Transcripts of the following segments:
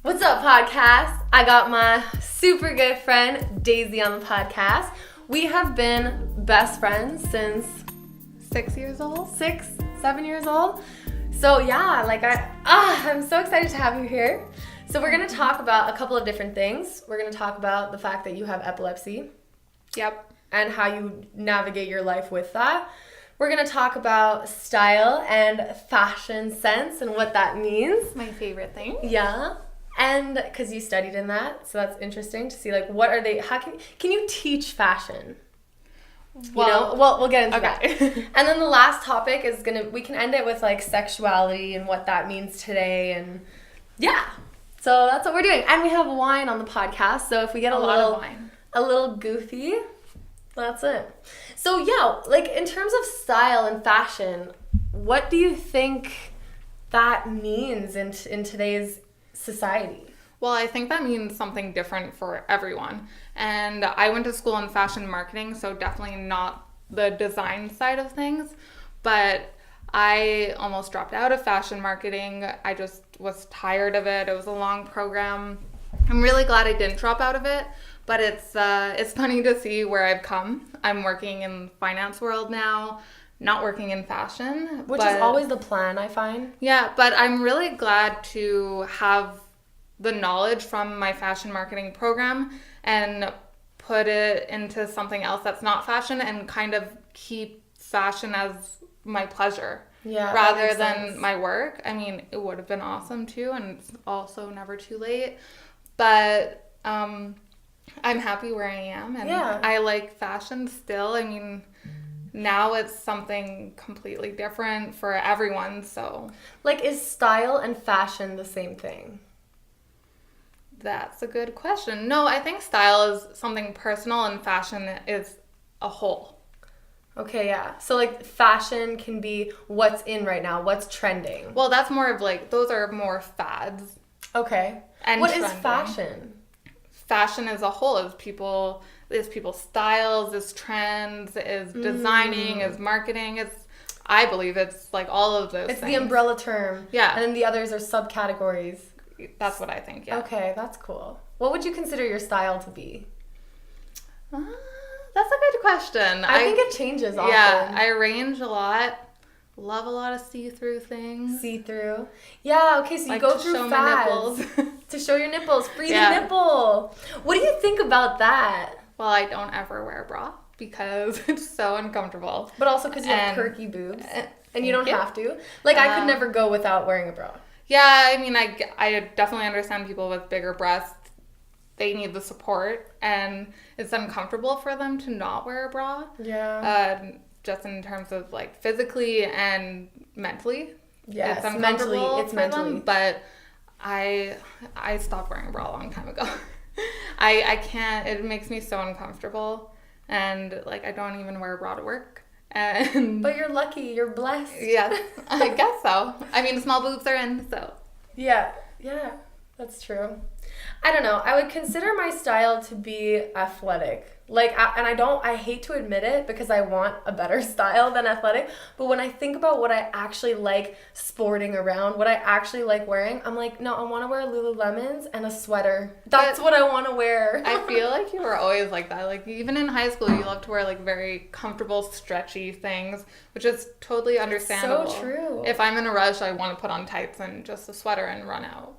What's up, podcast? I got my super good friend Daisy on the podcast. We have been best friends since 6 years old? 7 years old. So yeah, I'm so excited to have you here. So we're gonna talk about a couple of different things. We're gonna talk about the fact that you have epilepsy. Yep. And how you navigate your life with that. We're gonna talk about style and fashion sense and what that means. My favorite thing. Yeah. And because you studied in that, so that's interesting to see, what are they, how can you teach fashion? Well, we'll get into that. And then the last topic is we can end it with, sexuality and what that means today, and yeah. So that's what we're doing. And we have wine on the podcast, so if we get a little goofy, that's it. So yeah, in terms of style and fashion, what do you think that means in today's society? Well, I think that means something different for everyone. And I went to school in fashion marketing, so definitely not the design side of things. But I almost dropped out of fashion marketing. I just was tired of it. It was a long program. I'm really glad I didn't drop out of it. But it's funny to see where I've come. I'm working in the finance world now, not working in fashion. Which is always the plan, I find. Yeah, but I'm really glad to have the knowledge from my fashion marketing program and put it into something else that's not fashion and kind of keep fashion as my pleasure. Yeah, rather than my work. I mean, it would have been awesome too, and it's also never too late. But I'm happy where I am, and I like fashion still. I mean, now it's something completely different for everyone, so. Is style and fashion the same thing? That's a good question. No, I think style is something personal and fashion is a whole. Okay, yeah. So, fashion can be what's in right now, what's trending. Well, that's more of, those are more fads. Okay. And what trending. Is fashion? Fashion as a whole is people's styles, is trends, is designing, is marketing. I believe it's all of those things. It's the umbrella term. Yeah. And then the others are subcategories. That's what I think, yeah. Okay, that's cool. What would you consider your style to be? That's a good question. I think it changes often. Yeah, I range a lot. Love a lot of see-through things. See-through. Yeah, okay, so you go through fads. To show your nipples. Free the nipple. What do you think about that? Well, I don't ever wear a bra because it's so uncomfortable. But also because you have perky boobs. And you don't have to. I could never go without wearing a bra. Yeah, I mean, I definitely understand people with bigger breasts. They need the support, and it's uncomfortable for them to not wear a bra. Yeah. Just in terms of physically and mentally. Yes, it's uncomfortable it's mentally. them, but I stopped wearing a bra a long time ago. I can't. It makes me so uncomfortable, and I don't even wear a bra to work. But you're lucky. You're blessed. Yeah, I guess so. I mean, small boobs are in, so. Yeah, that's true. I don't know. I would consider my style to be athletic. I hate to admit it because I want a better style than athletic. But when I think about what I actually like sporting around, what I actually like wearing, I'm no, I want to wear Lululemons and a sweater. That's what I want to wear. I feel like you were always like that. Even in high school, you loved to wear very comfortable, stretchy things, which is totally understandable. So true. If I'm in a rush, I want to put on tights and just a sweater and run out.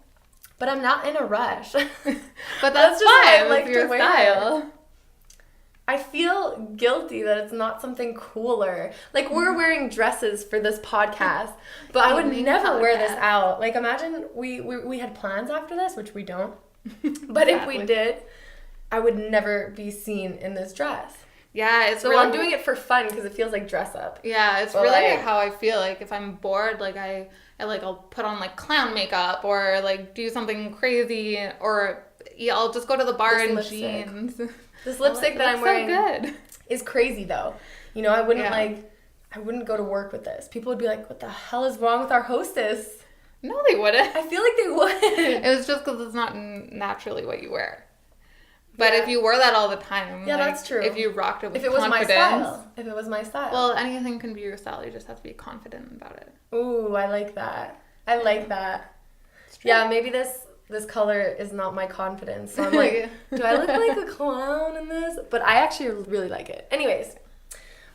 But I'm not in a rush. But that's just fine. It's your style. I feel guilty that it's not something cooler. We're wearing dresses for this podcast, but I would never wear this out. Imagine we had plans after this, which we don't. But if we did, I would never be seen in this dress. Yeah, it's I'm doing it for fun because it feels like dress up. Yeah, it's really how I feel. If I'm bored, I'll put on clown makeup or do something crazy, or I'll just go to the bar in jeans. This lipstick that I'm wearing is crazy though. I wouldn't I wouldn't go to work with this. People would be like, "What the hell is wrong with our hostess?" No, they wouldn't. I feel like they would. It was just because it's not naturally what you wear. But if you wore that all the time, that's true. If you rocked it with confidence. If it was my style. Well, anything can be your style. You just have to be confident about it. Ooh, I like that. I like that. Yeah, maybe this this color is not my confidence. So I'm like, do I look like a clown in this? But I actually really like it. Anyways,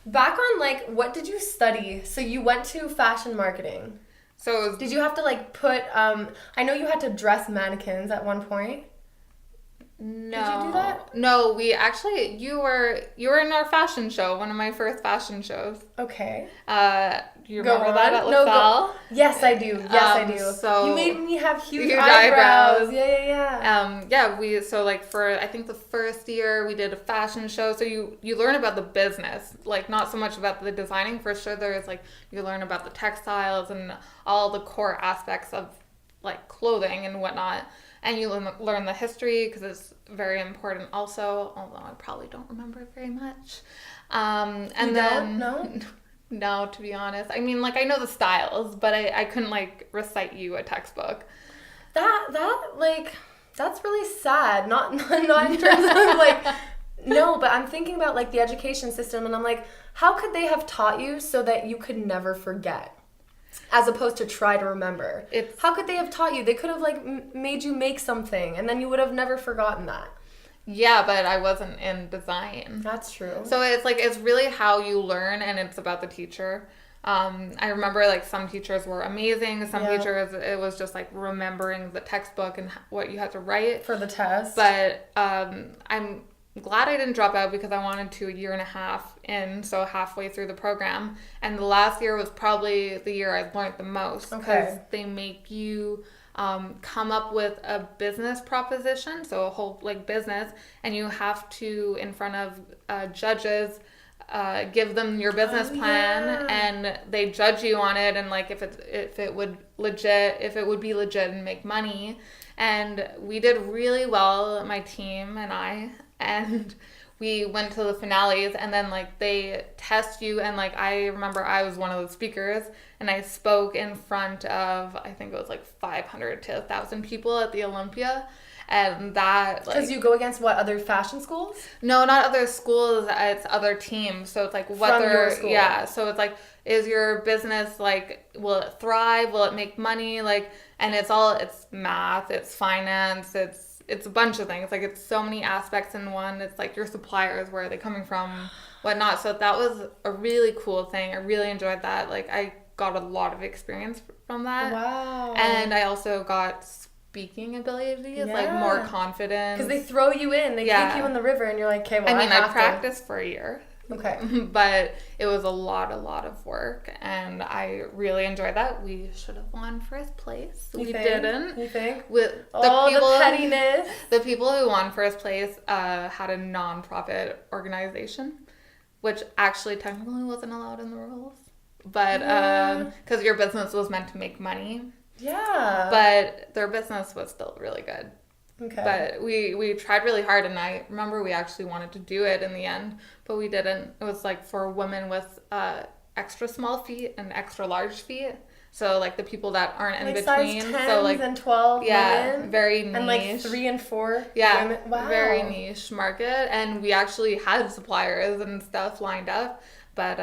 back on like, what did you study? So you went to fashion marketing. So did you have to like put, I know you had to dress mannequins at one point. No. Did you do that? No, we actually, you were in our fashion show, one of my first fashion shows. Okay. Do you remember that at LaSalle? Yes, I do. Yes, I do. So you made me have huge eyebrows. Yeah. So like for, I think the first year we did a fashion show. So you learn about the business, like not so much about the designing. For sure there is like, you learn about the textiles and all the core aspects of like clothing and whatnot. And you learn the history because it's very important also, although I probably don't remember very much. No, to be honest. I mean, like, I know the styles, but I couldn't, like, recite you a textbook. That's really sad. Not in terms of, like, no, but I'm thinking about, like, the education system, and I'm like, how could they have taught you so that you could never forget? As opposed to try to remember. How could they have taught you? They could have, like, made you make something, and then you would have never forgotten that. Yeah, but I wasn't in design. That's true. So it's, like, it's really how you learn, and it's about the teacher. I remember, like, some teachers were amazing. Some teachers, it was just, like, remembering the textbook and what you had to write. For the test. But I'm glad I didn't drop out because I wanted to a year and a half in, so halfway through the program. And the last year was probably the year I learned the most because they make you come up with a business proposition, so a whole like business, and you have to, in front of judges, give them your business plan, and they judge you on it, and like if it would be legit and make money. And we did really well, my team and I, and we went to the finales, and then like they test you, and like I remember I was one of the speakers, and I spoke in front of, I think it was like 500 to 1,000 people at the Olympia. And that, like... Because you go against, what, other fashion schools? No, not other schools. It's other teams. So it's like what From your school. Yeah. So it's like, is your business, like, will it thrive? Will it make money? Like, and it's math, it's finance, it's a bunch of things. Like, it's so many aspects in one. It's like your suppliers, where are they coming from, whatnot. So that was a really cool thing. I really enjoyed that. Like, I got a lot of experience from that. Wow. And I also got speaking abilities, like more confidence. Because they throw you in, they kick you in the river, and you're like, okay, well, I practiced for a year. Okay. But it was a lot of work, and I really enjoyed that. We should have won first place. We didn't. You think? With the pettiness. The people who won first place had a non-profit organization, which actually technically wasn't allowed in the rules. But because your business was meant to make money. Yeah. But their business was still really good. Okay. But we tried really hard, and I remember we actually wanted to do it in the end, but we didn't. It was like for women with extra small feet and extra large feet. So like the people that aren't in between. Size 10s so like and 12 women. Very niche. And like 3 and 4 women. Wow. Very niche market. And we actually had suppliers and stuff lined up, but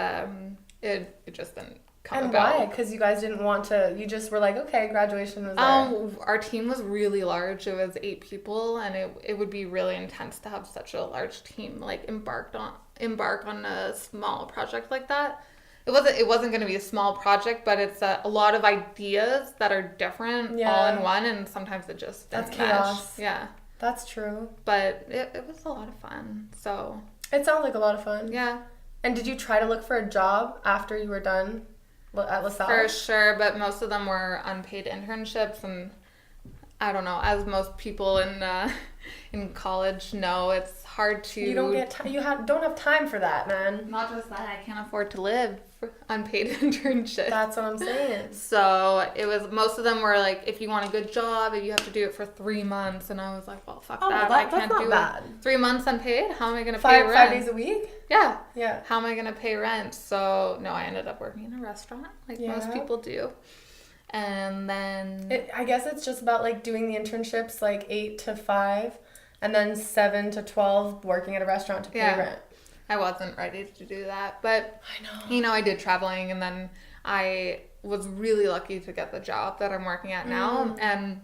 it just didn't. And why? Because you guys didn't want to, you just were like, okay, graduation was there. Our team was really large. It was 8 people, and it would be really intense to have such a large team like embark on a small project like that. It wasn't going to be a small project, but it's a lot of ideas that are different all in one, and sometimes it just didn't chaos. Mesh. Yeah. That's true. But it was a lot of fun. So it sounds like a lot of fun. Yeah. And did you try to look for a job after you were done at LaSalle? For sure, but most of them were unpaid internships, and I don't know, as most people in college know, it's hard to... You don't get time. Don't have time for that, man. Not just that, I can't afford to live for unpaid internships. That's what I'm saying. So it was, most of them were like, if you want a good job, if you have to do it for 3 months, and I was like, well, fuck that. I can't do it. 3 months unpaid? How am I going to pay rent? 5 days a week? Yeah. Yeah. How am I going to pay rent? So no, I ended up working in a restaurant, like most people do. And then... I guess it's just about like doing the internships like 8 to 5, and then 7 to 12 working at a restaurant to pay rent. I wasn't ready to do that, but I did traveling, and then I was really lucky to get the job that I'm working at now, and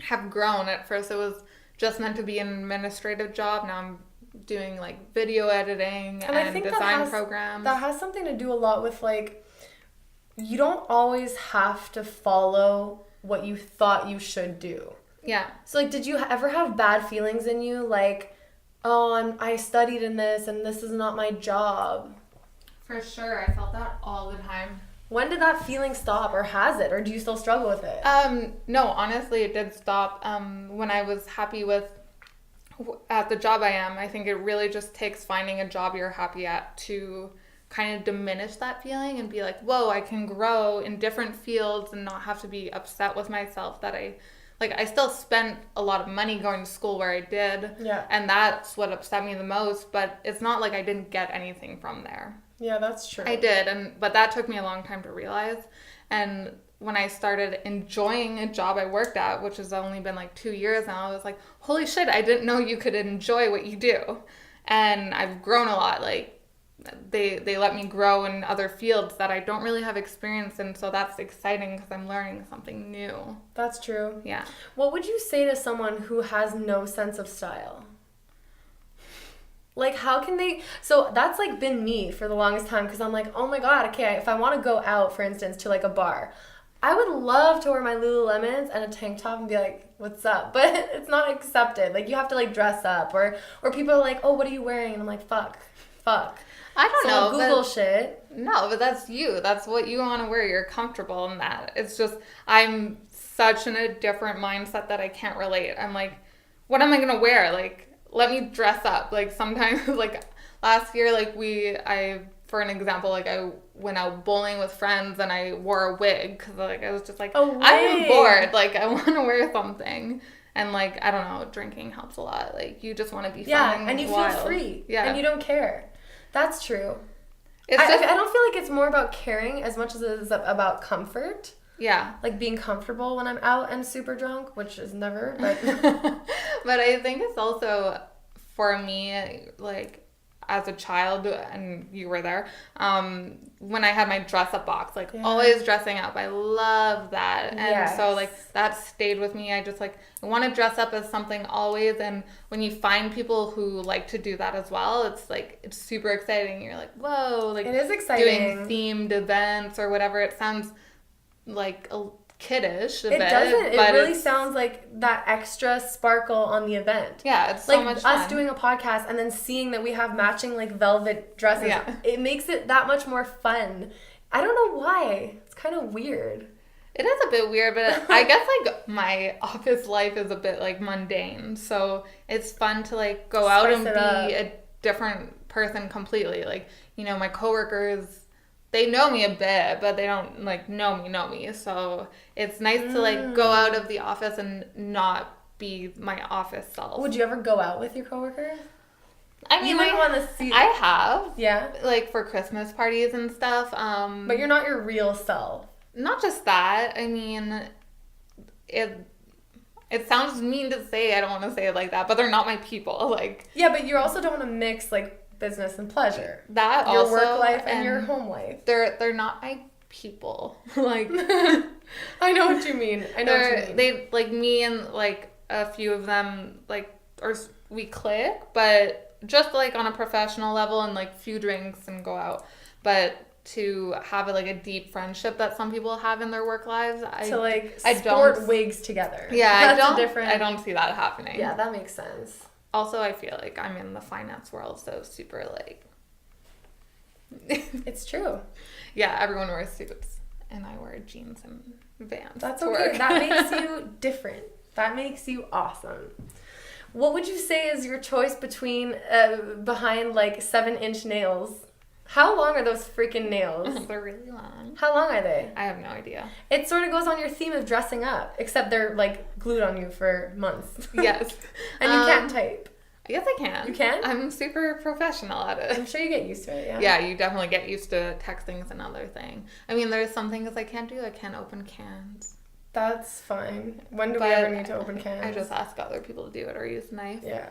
have grown. At first it was just meant to be an administrative job. Now I'm doing like video editing and I think design programs. That has something to do a lot with like, you don't always have to follow what you thought you should do. Yeah. So like, did you ever have bad feelings in you? Like, oh, I studied in this and this is not my job. For sure. I felt that all the time. When did that feeling stop, or has it, or do you still struggle with it? No, honestly, it did stop when I was happy with at the job I am. I think it really just takes finding a job you're happy at to kind of diminish that feeling and be like, whoa, I can grow in different fields and not have to be upset with myself that I still spent a lot of money going to school where I did. Yeah. And that's what upset me the most, but it's not like I didn't get anything from there. Yeah, that's true. I did, but that took me a long time to realize. And when I started enjoying a job I worked at, which has only been like 2 years now, I was like, holy shit, I didn't know you could enjoy what you do. And I've grown a lot. Like, they let me grow in other fields that I don't really have experience in, so that's exciting because I'm learning something new. That's true. Yeah. What would you say to someone who has no sense of style? Like, how can they... So that's, like, been me for the longest time, because I'm like, oh my god, okay, if I want to go out, for instance, to, like, a bar, I would love to wear my Lululemons and a tank top and be like, what's up? But it's not accepted. Like, you have to, like, dress up, or people are like, oh, what are you wearing? And I'm like, fuck. I don't know. Google shit. No, but that's you. That's what you want to wear. You're comfortable in that. It's just, I'm such in a different mindset that I can't relate. I'm like, what am I going to wear? Like, let me dress up. Like, sometimes, like, last year, like, for an example, like, I went out bowling with friends and I wore a wig because, like, I was just like, I'm bored. Like, I want to wear something. And, like, I don't know, drinking helps a lot. Like, you just want to be fun and you wild. feel free. Yeah. And you don't care. That's true. I don't feel like it's more about caring as much as it is about comfort. Yeah. Like, being comfortable when I'm out and super drunk, which is never, but... But I think it's also, for me, like, as a child, and you were there, when I had my dress-up box, like, always dressing up. I love that. And so, like, that stayed with me. I just, like, I want to dress up as something always. And when you find people who like to do that as well, it's, like, it's super exciting. You're like, whoa. Like, it is exciting. Doing themed events or whatever. It sounds, like, a kiddish a bit. It doesn't. It really sounds like that extra sparkle on the event. Yeah, it's so like much fun. Us doing a podcast and then seeing that we have matching, like, velvet dresses. Yeah. It makes it that much more fun. I don't know why. It's kind of weird. It is a bit weird, but I guess, like, my office life is a bit, like, mundane. So it's fun to, like, go out and be a different person completely. Like, you know, my coworkers, they know me a bit, but they don't, like, know me. So it's nice to, like, go out of the office and not be my office self. Would you ever go out with your coworkers? I mean, you might want to see. I have. Yeah. Like, for Christmas parties and stuff. But you're not your real self. Not just that. I mean, it sounds mean to say. I don't want to say it like that, but they're not my people. Like. Yeah, but you also don't want to mix, like, business and pleasure. That your also, work life and your home life. They're not my people. Like, I know what you mean. They, like, me and, like, a few of them, like, or we click, but just, like, on a professional level and, like, few drinks and go out. But to have a deep friendship that some people have in their work lives, I sport wigs together. Yeah, I don't see that happening. Yeah, that makes sense. Also, I feel like I'm in the finance world, so super, like... It's true. Yeah, everyone wears suits, and I wear jeans and Vans. That's okay. That makes you different. That makes you awesome. What would you say is your choice behind, like, 7-inch nails? How long are those freaking nails? They're really long. How long are they? I have no idea. It sort of goes on your theme of dressing up, except they're, like, glued on you for months. Yes. And you can't type. Yes, I can. You can? I'm super professional at it. I'm sure you get used to it, yeah. Yeah, you definitely get used to texting is another thing. I mean, there's some things I can't do. I can't open cans. That's fine. When do we ever need to open cans? I just ask other people to do it or use a knife. Yeah.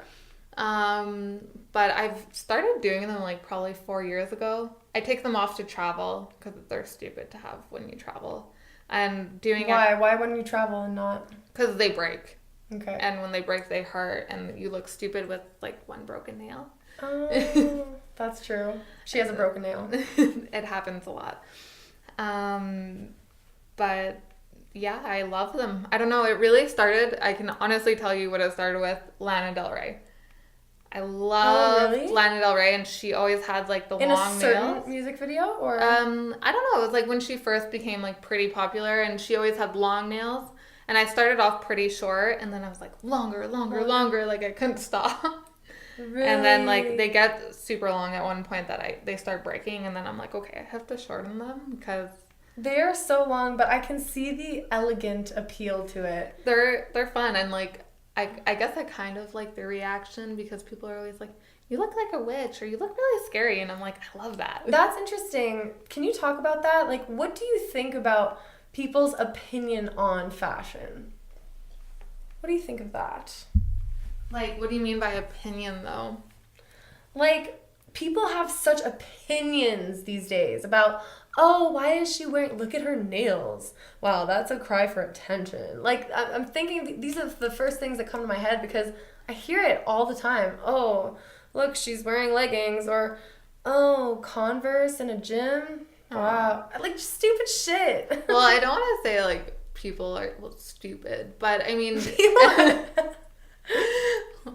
But I've started doing them, like, probably 4 years ago. I take them off to travel because they're stupid to have when you travel. And doing Why? Why wouldn't you travel and not? Because they break. Okay. And when they break, they hurt, and you look stupid with, like, one broken nail. Oh, that's true. She has a broken nail. It happens a lot. But, yeah, I love them. I don't know, it really started, I can honestly tell you what it started with, Lana Del Rey. I love Lana Del Rey, and she always had, like, the long nails. In a certain music video, or? I don't know. It was, like, when she first became, like, pretty popular, and she always had long nails. And I started off pretty short, and then I was, like, longer. Like, I couldn't stop. Really? And then, like, they get super long at one point that they start breaking, and then I'm like, okay, I have to shorten them, because... They're so long, but I can see the elegant appeal to it. They're fun, and, like... I guess I kind of like the reaction because people are always like, you look like a witch or you look really scary. And I'm like, I love that. That's interesting. Can you talk about that? Like, what do you think about people's opinion on fashion? What do you think of that? Like, what do you mean by opinion, though? Like, people have such opinions these days about, oh, why is she wearing, look at her nails. Wow, that's a cry for attention. Like, I'm thinking these are the first things that come to my head because I hear it all the time. Oh, look, she's wearing leggings, or, oh, Converse in a gym. Wow. Like, stupid shit. Well, I don't want to say, like, people are stupid, but I mean...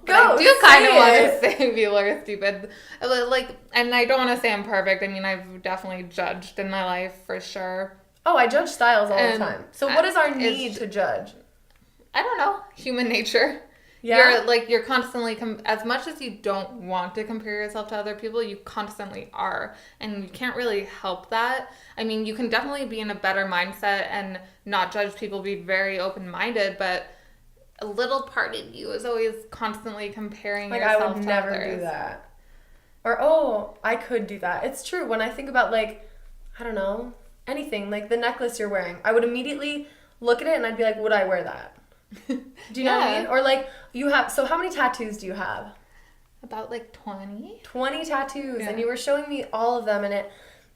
I do kind of want to say people are stupid. Like, and I don't want to say I'm perfect. I mean, I've definitely judged in my life for sure. Oh, I judge styles all the time. So what is our need to judge? I don't know. Human nature. Yeah. You're constantly, as much as you don't want to compare yourself to other people, you constantly are. And you can't really help that. I mean, you can definitely be in a better mindset and not judge people, be very open-minded, but a little part of you is always constantly comparing yourself to others. I would never do that. Or, oh, I could do that. It's true. When I think about, like, I don't know, anything, like the necklace you're wearing, I would immediately look at it and I'd be like, would I wear that? Do you know what I mean? Or, like, so how many tattoos do you have? About, like, 20. 20 tattoos. Yeah. And you were showing me all of them, and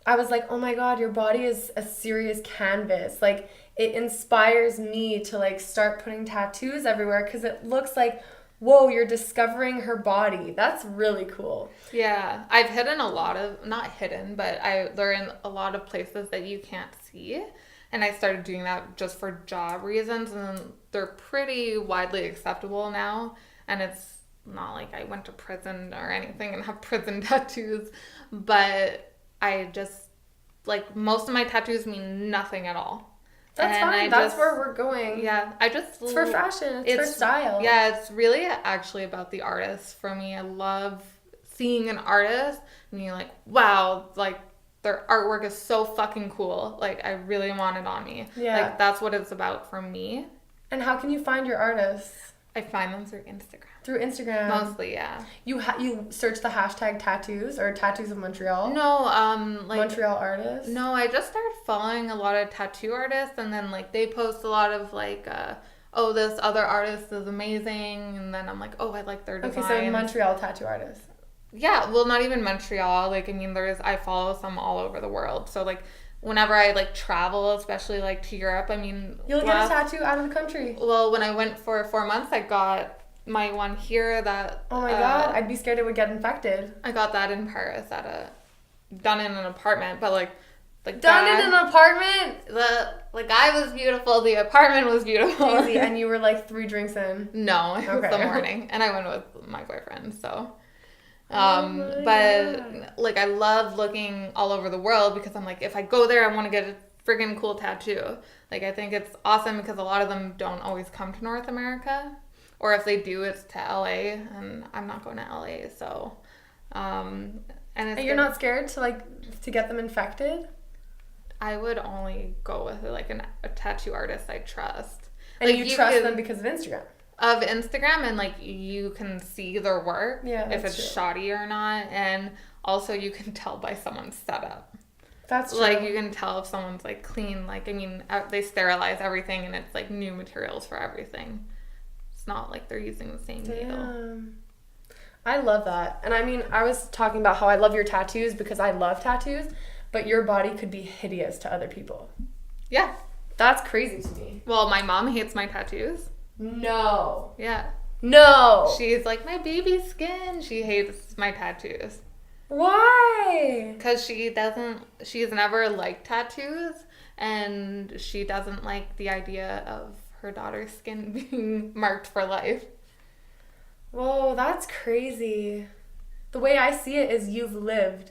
I was like, oh my God, your body is a serious canvas. Like, it inspires me to, like, start putting tattoos everywhere because it looks like, whoa, you're discovering her body. That's really cool. Yeah. I've hidden a lot of, not hidden, but they're in a lot of places that you can't see. And I started doing that just for job reasons, and they're pretty widely acceptable now. And it's not like I went to prison or anything and have prison tattoos, but I just, like, most of my tattoos mean nothing at all. That's fine. That's where we're going. Yeah. It's for fashion. It's for style. Yeah, it's really actually about the artist for me. I love seeing an artist and you're like, wow, like, their artwork is so fucking cool. Like, I really want it on me. Yeah. Like, that's what it's about for me. And how can you find your artists? I find them through Instagram. Through Instagram? Mostly, yeah. You search the hashtag tattoos or tattoos of Montreal? No, like... Montreal artists? No, I just started following a lot of tattoo artists, and then, like, they post a lot of, like, oh, this other artist is amazing, and then I'm like, oh, I like their design. Okay, so Montreal tattoo artists. Yeah, well, not even Montreal. Like, I mean, I follow some all over the world. So, like, whenever I, like, travel, especially, like, to Europe, I mean... You'll get a tattoo out of the country. Well, when I went for 4 months, I got my one here that... Oh, my God. I'd be scared it would get infected. I got that in Paris done in an apartment, but, like... Done in an apartment? The guy was beautiful. The apartment was beautiful. Easy, and you were, like, 3 drinks in? No, it was the morning. And I went with my boyfriend, so... but God. Like, I love looking all over the world because I'm like, if I go there, I want to get a friggin' cool tattoo. Like, I think it's awesome because a lot of them don't always come to North America, or if they do, it's to LA, and I'm not going to LA, so, and you're not scared to get them infected? I would only go with, like, a tattoo artist I trust. And like, you trust them because of Instagram? Of Instagram, and, like, you can see their work, if it's shoddy or not, and also you can tell by someone's setup. That's true. Like, you can tell if someone's, like, clean. Like, I mean, they sterilize everything, and it's, like, new materials for everything. It's not like they're using the same needle. I love that. And I mean, I was talking about how I love your tattoos because I love tattoos, but your body could be hideous to other people. Yeah. That's crazy to me. Well, my mom hates my tattoos. No. Yeah. No. She's like, my baby skin. She hates my tattoos. Why? Because she's never liked tattoos, and she doesn't like the idea of her daughter's skin being marked for life. Whoa, that's crazy. The way I see it is you've lived.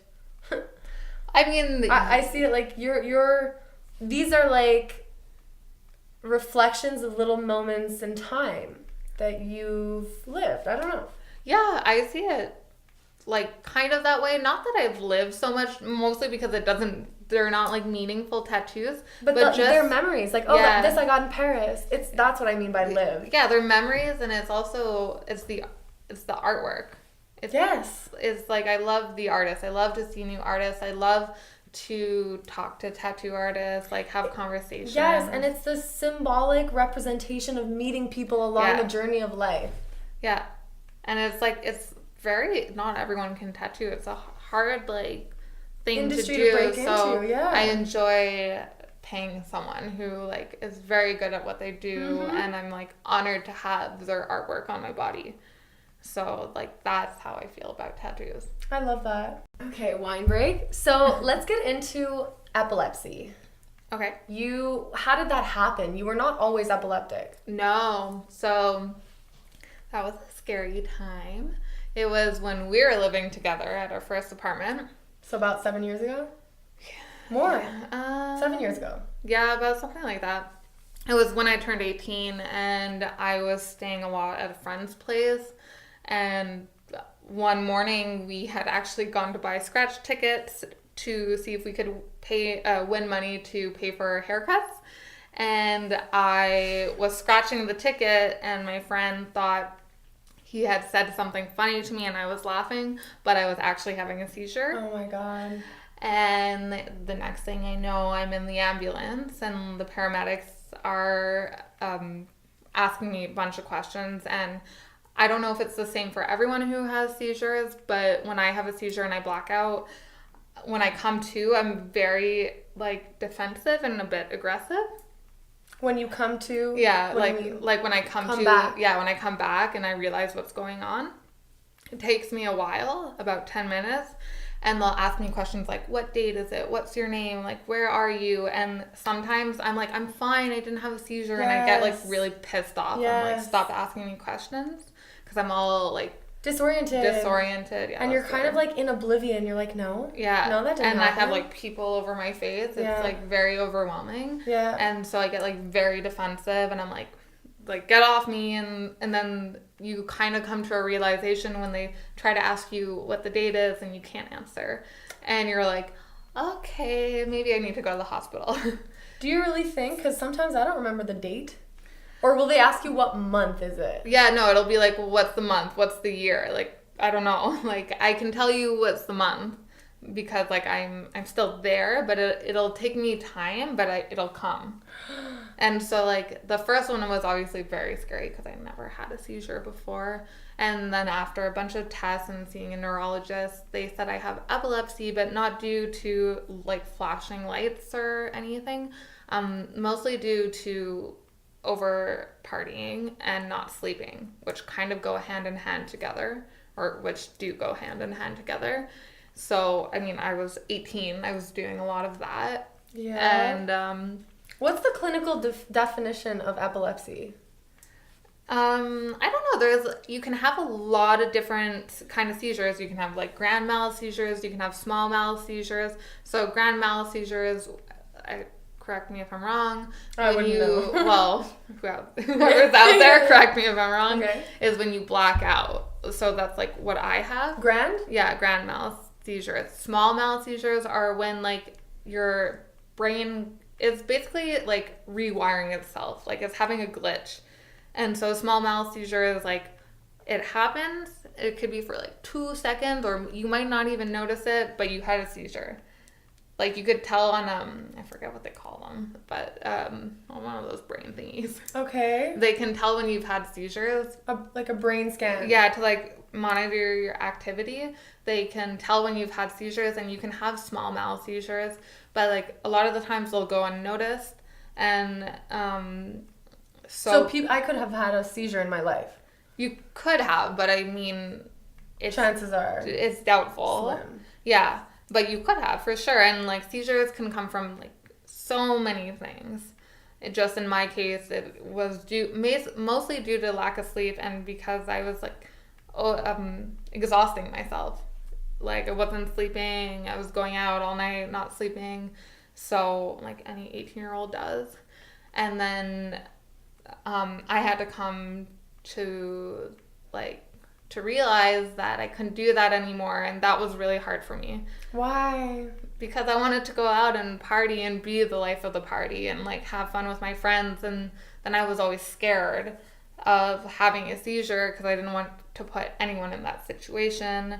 I mean... I see it like these are like reflections of little moments in time that you've lived. I don't know. Yeah, I see it like kind of that way. Not that I've lived so much, mostly because they're not like meaningful tattoos. But just they're memories. Like, this I got in Paris. That's what I mean by live. Yeah, they're memories, and it's also, it's the artwork. It's like, I love the artists. I love to see new artists. I love to talk to tattoo artists, like have conversations. Yes, and it's the symbolic representation of meeting people along the journey of life. Yeah. And it's like, it's very, not everyone can tattoo. It's a hard like thing industry to do. To break so into, yeah. I enjoy paying someone who like is very good at what they do, and I'm like honored to have their artwork on my body. So like that's how I feel about tattoos. I love that. Okay, wine break. So let's get into epilepsy. Okay. How did that happen? You were not always epileptic. No. So that was a scary time. It was when we were living together at our first apartment. So about 7 years ago? More. 7 years ago. Yeah, about something like that. It was when I turned 18, and I was staying a lot at a friend's place. And one morning, we had actually gone to buy scratch tickets to see if we could win money to pay for haircuts. And I was scratching the ticket, and my friend thought he had said something funny to me, and I was laughing, but I was actually having a seizure. Oh my God. And the next thing I know, I'm in the ambulance, and the paramedics are asking me a bunch of questions. And I don't know if it's the same for everyone who has seizures, but when I have a seizure and I black out, when I come to, I'm very like defensive and a bit aggressive. When you come to? Yeah, like when I come back. Yeah, when I come back and I realize what's going on. It takes me a while, about 10 minutes, and they'll ask me questions like, what date is it? What's your name? Like, where are you? And sometimes I'm like, I'm fine, I didn't have a seizure, and I get like really pissed off. Yes. I'm like, stop asking me questions, because I'm all like disoriented. Yeah, and you're kind of like in oblivion. You're like, no. Yeah. No, that didn't happen. And I have like people over my face. It's like very overwhelming. Yeah. And so I get like very defensive, and I'm like get off me, and then you kind of come to a realization when they try to ask you what the date is and you can't answer. And you're like, okay, maybe I need to go to the hospital. Do you really think? Because sometimes I don't remember the date. Or will they ask you what month is it? Yeah, no, it'll be like, well, what's the month? What's the year? Like, I don't know. Like, I can tell you what's the month because, like, I'm still there, but it'll take me time, but it'll come. And so, like, the first one was obviously very scary because I never had a seizure before. And then after a bunch of tests and seeing a neurologist, they said I have epilepsy, but not due to, like, flashing lights or anything. Mostly due to over partying and not sleeping, which kind of go hand in hand together, or which do go hand in hand together. So, I mean, I was 18. I was doing a lot of that. Yeah. And what's the clinical definition of epilepsy? I don't know. You can have a lot of different kind of seizures. You can have like grand mal seizures. You can have small mal seizures. So grand mal seizures, correct me if I'm wrong. I wouldn't know. Well, whoever's out there, correct me if I'm wrong. Okay. Is when you black out. So that's like what I have. Grand? Yeah, grand mal seizures. Small mal seizures are when like your brain is basically like rewiring itself. Like it's having a glitch. And so small mal seizure is like, it happens. It could be for like 2 seconds, or you might not even notice it, but you had a seizure. Like you could tell on I forget what they call them, but on one of those brain thingies. Okay. They can tell when you've had seizures. Like a brain scan. Yeah, to like monitor your activity. They can tell when you've had seizures, and you can have small mal seizures, but like a lot of the times they'll go unnoticed. And So I could have had a seizure in my life. You could have, but I mean, chances are it's doubtful. Slim. Yeah, but you could have for sure. And like seizures can come from like so many things. Just in my case, it was mostly due to lack of sleep, and because I was like exhausting myself. Like I wasn't sleeping. I was going out all night, not sleeping. So like any 18-year-old does. And then I had to come to realize that I couldn't do that anymore, and that was really hard for me. Why? Because I wanted to go out and party and be the life of the party and like have fun with my friends, and then I was always scared of having a seizure because I didn't want to put anyone in that situation.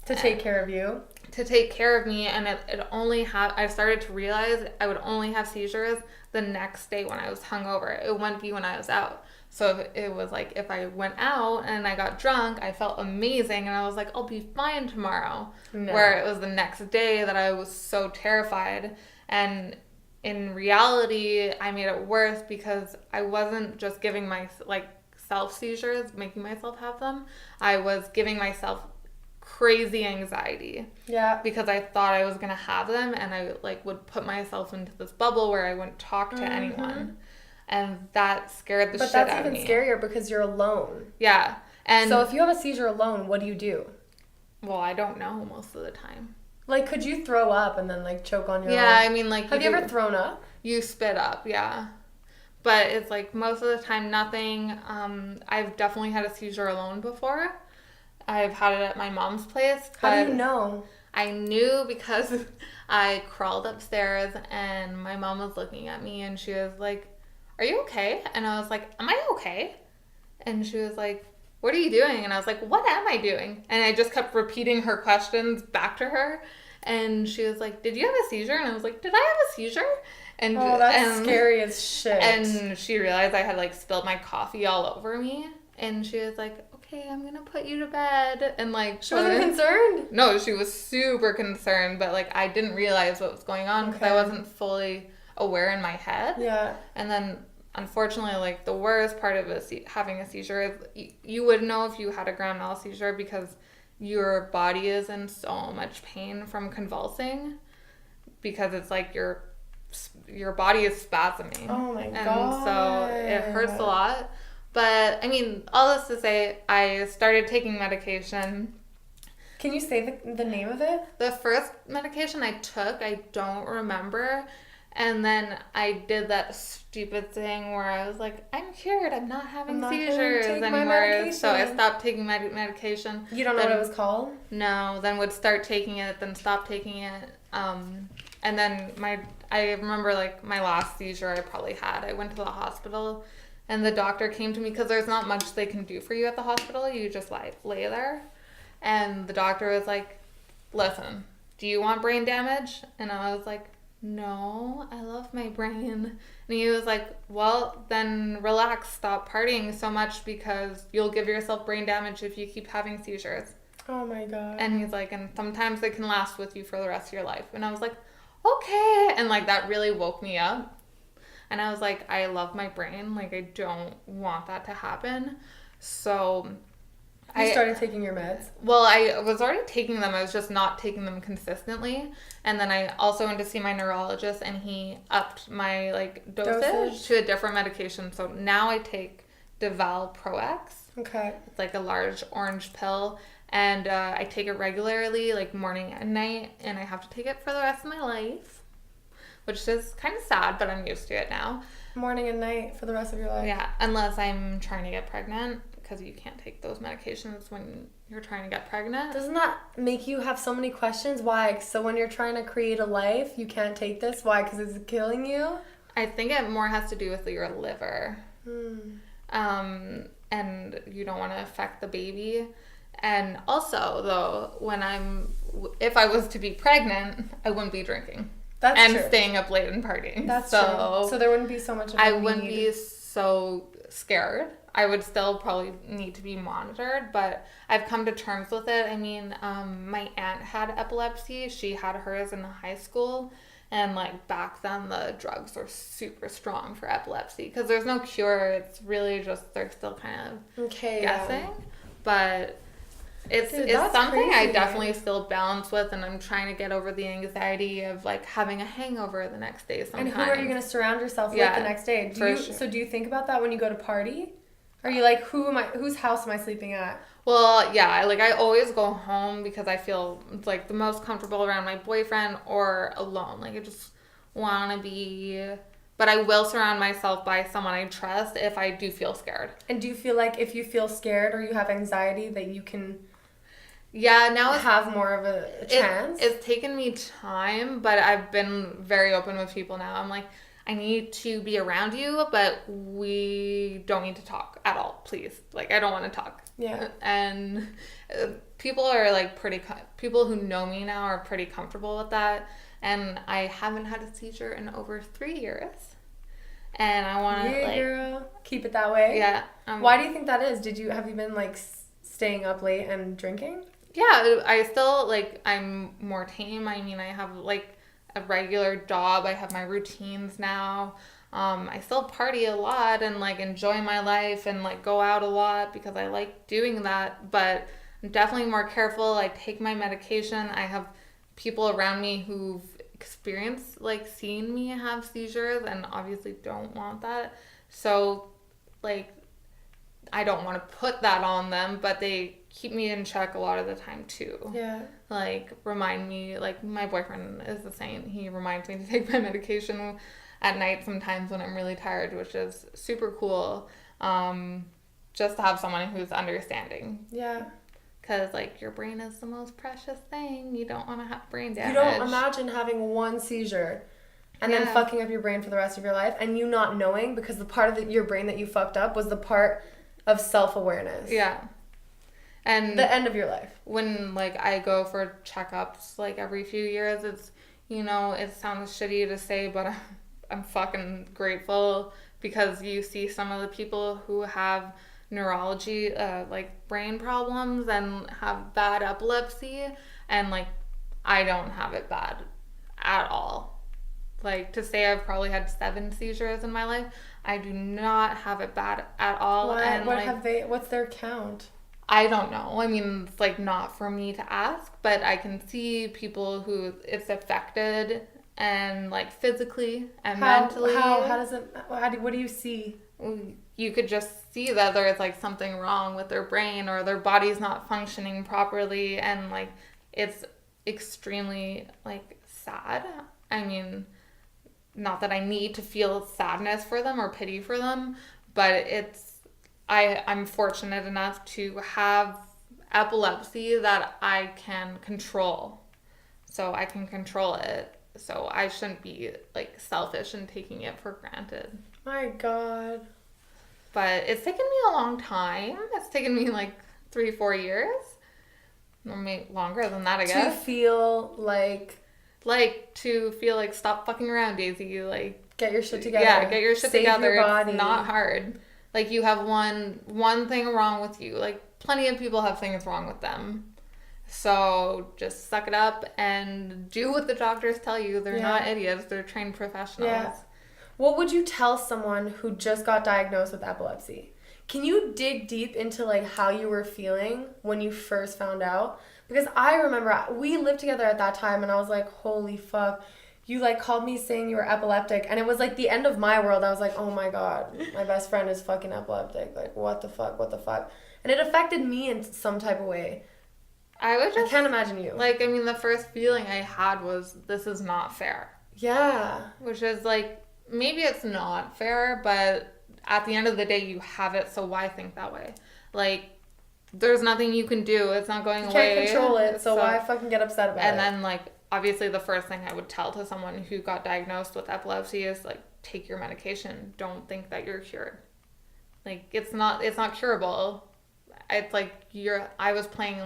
To take care of you? To take care of me, and I started to realize I would only have seizures the next day when I was hungover. It wouldn't be when I was out. So it was like if I went out and I got drunk, I felt amazing, and I was like, I'll be fine tomorrow. No. Where it was the next day that I was so terrified. And in reality, I made it worse because I wasn't just giving myself seizures, making myself have them. I was giving myself crazy anxiety. Yeah. Because I thought I was gonna have them, and I like would put myself into this bubble where I wouldn't talk to anyone. And that scared the shit out of me. But that's even scarier because you're alone. Yeah. And so if you have a seizure alone, what do you do? Well, I don't know most of the time. Like, could you throw up and then like choke on your own? Yeah, I mean like have you ever thrown up? You spit up, yeah. But it's like most of the time nothing. I've definitely had a seizure alone before. I've had it at my mom's place. How do you know? I knew because I crawled upstairs and my mom was looking at me and she was like, "Are you okay?" And I was like, "Am I okay?" And she was like, "What are you doing?" And I was like, "What am I doing?" And I just kept repeating her questions back to her. And she was like, "Did you have a seizure?" And I was like, "Did I have a seizure?" And that's scary as shit. And she realized I had like spilled my coffee all over me. And she was like, "Okay, I'm gonna put you to bed." And like she wasn't concerned? No, she was super concerned, but like I didn't realize what was going on because I wasn't fully aware in my head. Yeah. And then unfortunately, like the worst part of having a seizure is you would know if you had a grand mal seizure because your body is in so much pain from convulsing, because it's like your body is spasming. Oh my god. And so it hurts a lot. But I mean, all this to say, I started taking medication. Can you say the name of it? The first medication I took, I don't remember. And then I did that stupid thing where I was like, I'm cured. I'm not having seizures anymore. So I stopped taking my medication. You don't know what it was called? No. Then would start taking it, then stop taking it. And then I remember like my last seizure I probably had. I went to the hospital and the doctor came to me because there's not much they can do for you at the hospital. You just lay there. And the doctor was like, "Listen, do you want brain damage?" And I was like, "No, I love my brain." And he was like, "Well, then relax, stop partying so much because you'll give yourself brain damage if you keep having seizures." Oh my god. And he's like, "And sometimes they can last with you for the rest of your life." And I was like, "Okay." And like that really woke me up. And I was like, I love my brain. Like I don't want that to happen. So you started taking your meds? Well, I was already taking them. I was just not taking them consistently. And then I also went to see my neurologist, and he upped my like dosage to a different medication. So now I take Deval Pro X. Okay. It's like a large orange pill, and I take it regularly, like morning and night, and I have to take it for the rest of my life, which is kind of sad, but I'm used to it now. Morning and night for the rest of your life? Yeah, unless I'm trying to get pregnant. Because you can't take those medications when you're trying to get pregnant. Doesn't that make you have so many questions? Why? So when you're trying to create a life, you can't take this? Why? Because it's killing you? I think it more has to do with your liver. And you don't want to affect the baby. And also, though, if I was to be pregnant, I wouldn't be drinking. That's true. Staying up late and partying. That's true. So there wouldn't be so much of a I wouldn't be so scared. I would still probably need to be monitored, but I've come to terms with it. I mean, my aunt had epilepsy. She had hers in high school, And like back then the drugs were super strong for epilepsy because there's no cure. It's really just they're still kind of guessing. But it's something crazy. I definitely still balance with, and I'm trying to get over the anxiety of like having a hangover the next day sometimes. And who are you going to surround yourself with the next day? So do you think about that when you go to party? Are you like, whose house am I sleeping at? Well, yeah, I always go home because I feel like the most comfortable around my boyfriend or alone. Like I just want to be, but I will surround myself by someone I trust if I do feel scared. And do you feel like if you feel scared or you have anxiety that you can now have more of a chance? It's taken me time, but I've been very open with people now. I'm like, I need to be around you, but we don't need to talk at all, please. Like, I don't want to talk. Yeah. And people are like people who know me now are pretty comfortable with that. And I haven't had a seizure in over 3 years. And I want to girl, keep it that way. Yeah. Why do you think that is? Have you been like staying up late and drinking? Yeah, I still I'm more tame. I mean, I have like a regular job. I have my routines now. I still party a lot and like enjoy my life and like go out a lot because I like doing that, but I'm definitely more careful. I take my medication. I have people around me who've experienced like seeing me have seizures and obviously don't want that. So like I don't want to put that on them, but they keep me in check a lot of the time too. Yeah. Like remind me, like my boyfriend is the same. He reminds me to take my medication at night sometimes when I'm really tired, which is super cool. Just to have someone who's understanding. Yeah. Because like your brain is the most precious thing. You don't want to have brain damage. You don't imagine having one seizure and then fucking up your brain for the rest of your life and you not knowing because the part of your brain that you fucked up was the part of self-awareness. Yeah. And the end of your life. When like I go for checkups like every few years, it's, it sounds shitty to say, but I'm fucking grateful because you see some of the people who have neurology, like brain problems and have bad epilepsy, and like I don't have it bad at all. Like to say I've probably had 7 seizures in my life, I do not have it bad at all. And what's their count? I don't know. I mean, it's like not for me to ask, but I can see people who it's affected and like physically and mentally. What do you see? You could just see that there's like something wrong with their brain or their body's not functioning properly, and like it's extremely like sad. I mean, not that I need to feel sadness for them or pity for them, but I'm fortunate enough to have epilepsy that I can control. So I can control it. So I shouldn't be like selfish and taking it for granted. My God. But it's taken me a long time. It's taken me like 3-4 years. Or maybe longer than that, I guess. To feel like stop fucking around, Daisy. Like get your shit together. Yeah, get your shit Save together. Your body. It's not hard. Like you have one thing wrong with you. Like plenty of people have things wrong with them. So just suck it up and do what the doctors tell you. They're not idiots. They're trained professionals. Yeah. What would you tell someone who just got diagnosed with epilepsy? Can you dig deep into like how you were feeling when you first found out? Because I remember we lived together at that time and I was like, holy fuck. You like called me saying you were epileptic and it was like the end of my world. I was like, oh my God, my best friend is fucking epileptic. Like what the fuck? And it affected me in some type of way. I can't imagine you. Like, I mean, the first feeling I had was this is not fair. Yeah. Which is like, maybe it's not fair, but at the end of the day, you have it, so why think that way? Like, there's nothing you can do. It's not going away. You can't control it, so why fucking get upset about it? And then, like, obviously the first thing I would tell to someone who got diagnosed with epilepsy is, like, take your medication. Don't think that you're cured. Like, it's not curable. It's like I was playing,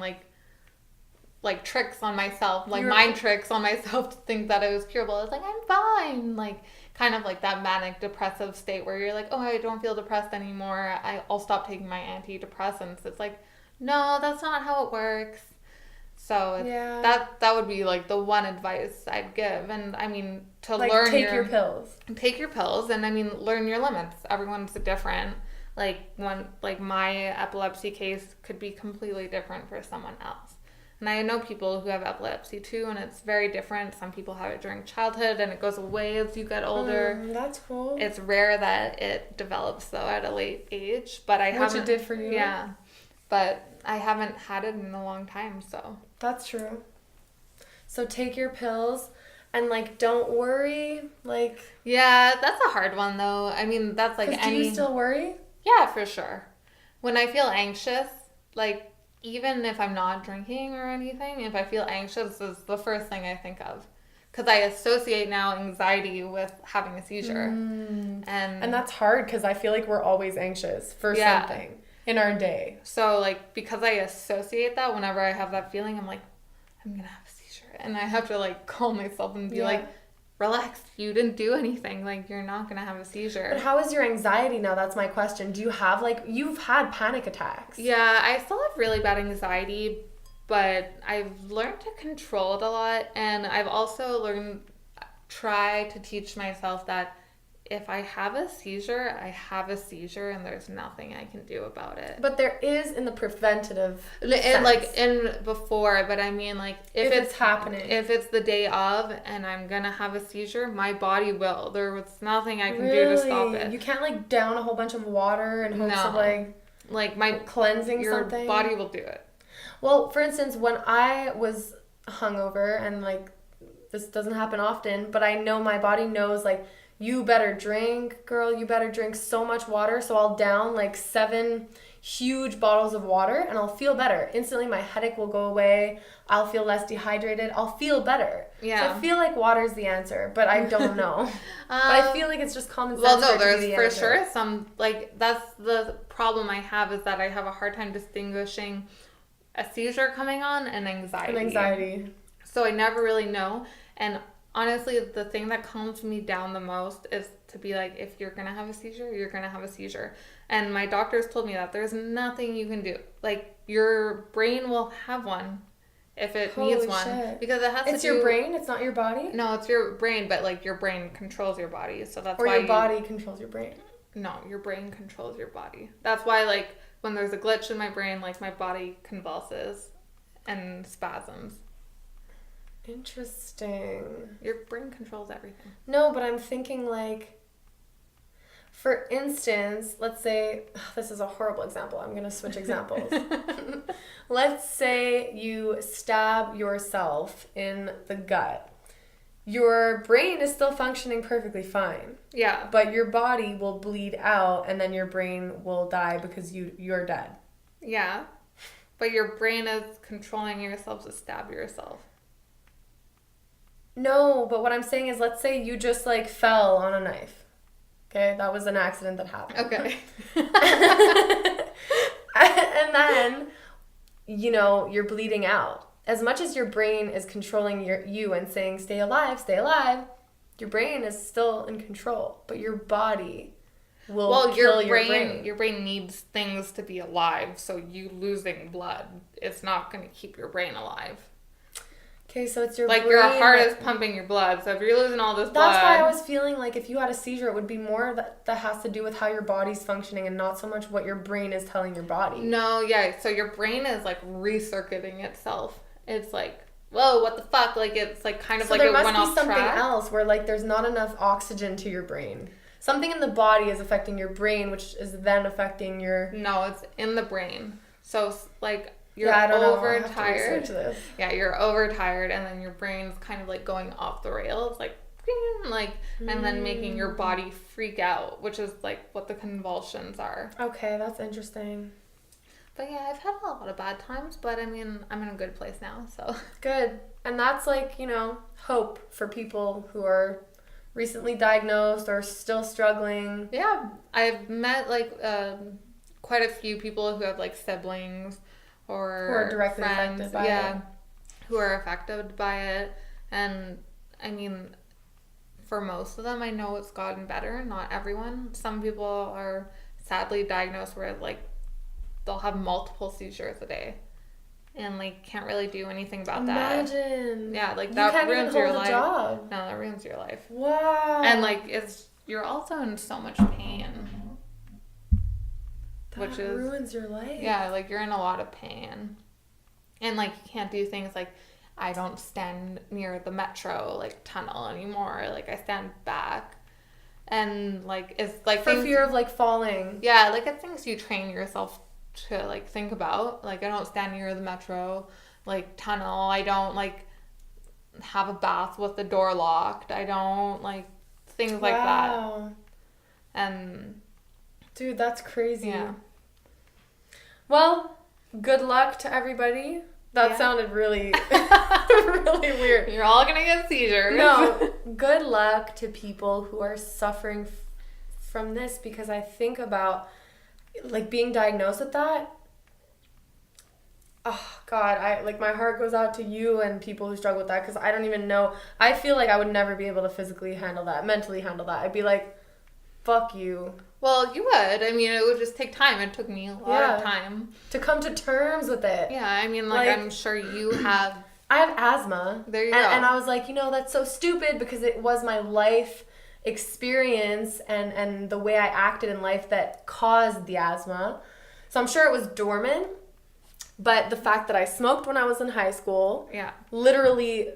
like tricks on myself, like mind tricks on myself to think that it was curable. It's like, I'm fine. Like, kind of like that manic depressive state where you're like, oh, I don't feel depressed anymore. I'll stop taking my antidepressants. It's like, no, that's not how it works. So that would be like the one advice I'd give. And I mean, to like, learn take your pills. Take your pills, and I mean, learn your limits. Everyone's different. Like my epilepsy case could be completely different for someone else. And I know people who have epilepsy too, and it's very different. Some people have it during childhood, and it goes away as you get older. That's cool. It's rare that it develops though at a late age, but I haven't. Which it did for you. Yeah, but I haven't had it in a long time, so. That's true. So take your pills. And, like, don't worry, like... Yeah, that's a hard one, though. I mean, that's, like, do you still worry? Yeah, for sure. When I feel anxious, like, even if I'm not drinking or anything, if I feel anxious, is the first thing I think of. Because I associate now anxiety with having a seizure. And that's hard, because I feel like we're always anxious for something in our day. So, like, because I associate that, whenever I have that feeling, I'm like, I'm going to have a seizure. And I have to, like, calm myself and be like, relax, you didn't do anything. Like, you're not going to have a seizure. But how is your anxiety now? That's my question. Do you have, like, you've had panic attacks. Yeah, I still have really bad anxiety, but I've learned to control it a lot. And I've also try to teach myself that if I have a seizure, I have a seizure, and there's nothing I can do about it. But there is in the preventative sense. Like, in before, but I mean, like, if it's happening. If it's the day of, and I'm gonna have a seizure, my body will. There's nothing I can do to stop it. You can't, like, down a whole bunch of water in hopes of, like my cleansing your something? Your body will do it. Well, for instance, when I was hungover, and, like, this doesn't happen often, but I know my body knows, like, you better drink, girl, you better drink so much water. So I'll down like 7 huge bottles of water, and I'll feel better. Instantly my headache will go away. I'll feel less dehydrated. I'll feel better. Yeah. So I feel like water's the answer, but I don't know. But I feel like it's just common sense. Well, no, there's for sure some, like, that's the problem I have, is that I have a hard time distinguishing a seizure coming on and anxiety. So I never really know. And honestly, the thing that calms me down the most is to be like, if you're going to have a seizure, you're going to have a seizure. And my doctors told me that there's nothing you can do. Like, your brain will have one if it needs one. Shit. Because it has It's your brain? It's not your body? No, it's your brain, but, like, your brain controls your body. So that's why... Or your body controls your brain. No, your brain controls your body. That's why, like, when there's a glitch in my brain, like, my body convulses and spasms. Interesting. Your brain controls everything. No, but I'm thinking, like, for instance, let's say, this is a horrible example. I'm going to switch examples. Let's say you stab yourself in the gut. Your brain is still functioning perfectly fine. Yeah. But your body will bleed out, and then your brain will die because you're dead. Yeah. But your brain is controlling yourself to stab yourself. No, but what I'm saying is, let's say you just, like, fell on a knife. Okay? That was an accident that happened. Okay. And then, you know, you're bleeding out. As much as your brain is controlling you and saying, stay alive, your brain is still in control. But your body will kill your brain. Your brain needs things to be alive, so you losing blood, it's not going to keep your brain alive. Okay, so it's your brain. Like, your heart is pumping your blood, so if you're losing all this blood... That's why I was feeling like if you had a seizure, it would be more that has to do with how your body's functioning and not so much what your brain is telling your body. No, yeah, so your brain is, like, recircuiting itself. It's like, whoa, what the fuck? Like, it's, like, kind of like it went off track. So there must be something else where, like, there's not enough oxygen to your brain. Something in the body is affecting your brain, which is then affecting your... No, it's in the brain. So, like... You're overtired. Yeah, you're overtired, and then your brain's kind of like going off the rails, like, and then making your body freak out, which is like what the convulsions are. Okay, that's interesting. But yeah, I've had a lot of bad times, but I mean, I'm in a good place now, so. Good. And that's like, you know, hope for people who are recently diagnosed or still struggling. Yeah, I've met like quite a few people who have like siblings or who are directly friends, affected by it. Who are affected by it. And I mean, for most of them, I know it's gotten better. Not everyone. Some people are sadly diagnosed where like they'll have multiple seizures a day. and like can't really do anything about Imagine. that. Yeah, like You that can't ruins even your hold a life. job. No, that ruins your life. Wow. And like you're also in so much pain. That which is ruins your life. Yeah, like you're in a lot of pain. And like you can't do things like I don't stand near the metro like tunnel anymore. Like I stand back. And like it's like for fear of like falling. Yeah, like it's things you train yourself to like think about. Like I don't stand near the metro like tunnel. I don't like have a bath with the door locked. I don't like things like that. And dude, that's crazy. Yeah. Well, good luck to everybody. That sounded really really weird. You're all gonna get seizures. No, good luck to people who are suffering from this, because I think about like being diagnosed with that. Oh God, I like my heart goes out to you and people who struggle with that, because I don't even know. I feel like I would never be able to physically handle that, mentally handle that. I'd be like, fuck you. Well, you would. I mean, it would just take time. It took me a lot of time to come to terms with it. Yeah, I mean, like I'm sure you have. I have asthma. There you go. And I was like, that's so stupid, because it was my life experience and the way I acted in life that caused the asthma. So I'm sure it was dormant, but the fact that I smoked when I was in high school, literally,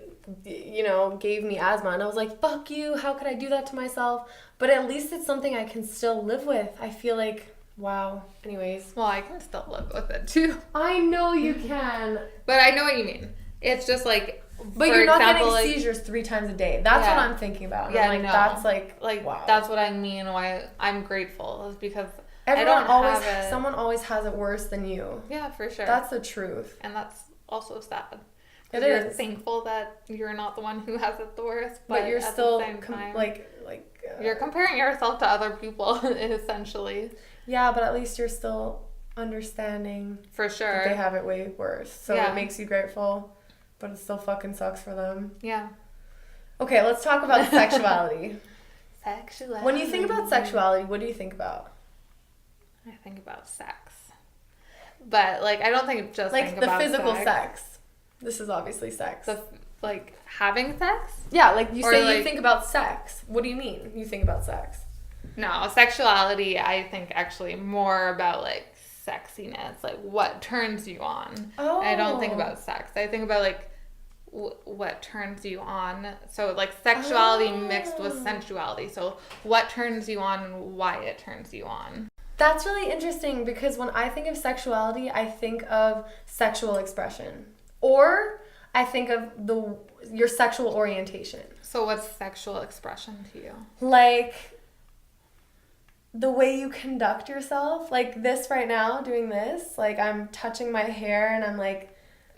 gave me asthma, and I was like, fuck you, how could I do that to myself? But at least it's something I can still live with. I feel like, wow. Anyways. Well, I can still live with it too. I know you can. But I know what you mean. It's just like, but you're not getting seizures 3 times a day. That's what I'm thinking about. And I'm like, that's like wow. That's what I mean. Why I'm grateful is because someone always has it worse than you. Yeah, for sure. That's the truth. And that's also sad. It you're is. thankful that you're not the one who has it the worst, but you're still the same time, you're comparing yourself to other people essentially. Yeah, but at least you're still understanding for sure that they have it way worse. So it makes you grateful, but it still fucking sucks for them. Yeah. Okay, let's talk about sexuality. Sexuality. When you think about sexuality, what do you think about? I think about sex. But I don't think just like think the about physical sex. This is obviously sex. Having sex? Yeah, like you say you think about sex. What do you mean you think about sex? No, sexuality, I think actually more about sexiness, what turns you on. Oh. I don't think about sex. I think about what turns you on. So sexuality mixed with sensuality. So what turns you on and why it turns you on. That's really interesting, because when I think of sexuality, I think of sexual expression. Or I think of your sexual orientation. So what's sexual expression to you? Like the way you conduct yourself. Like this right now, doing this. Like I'm touching my hair and I'm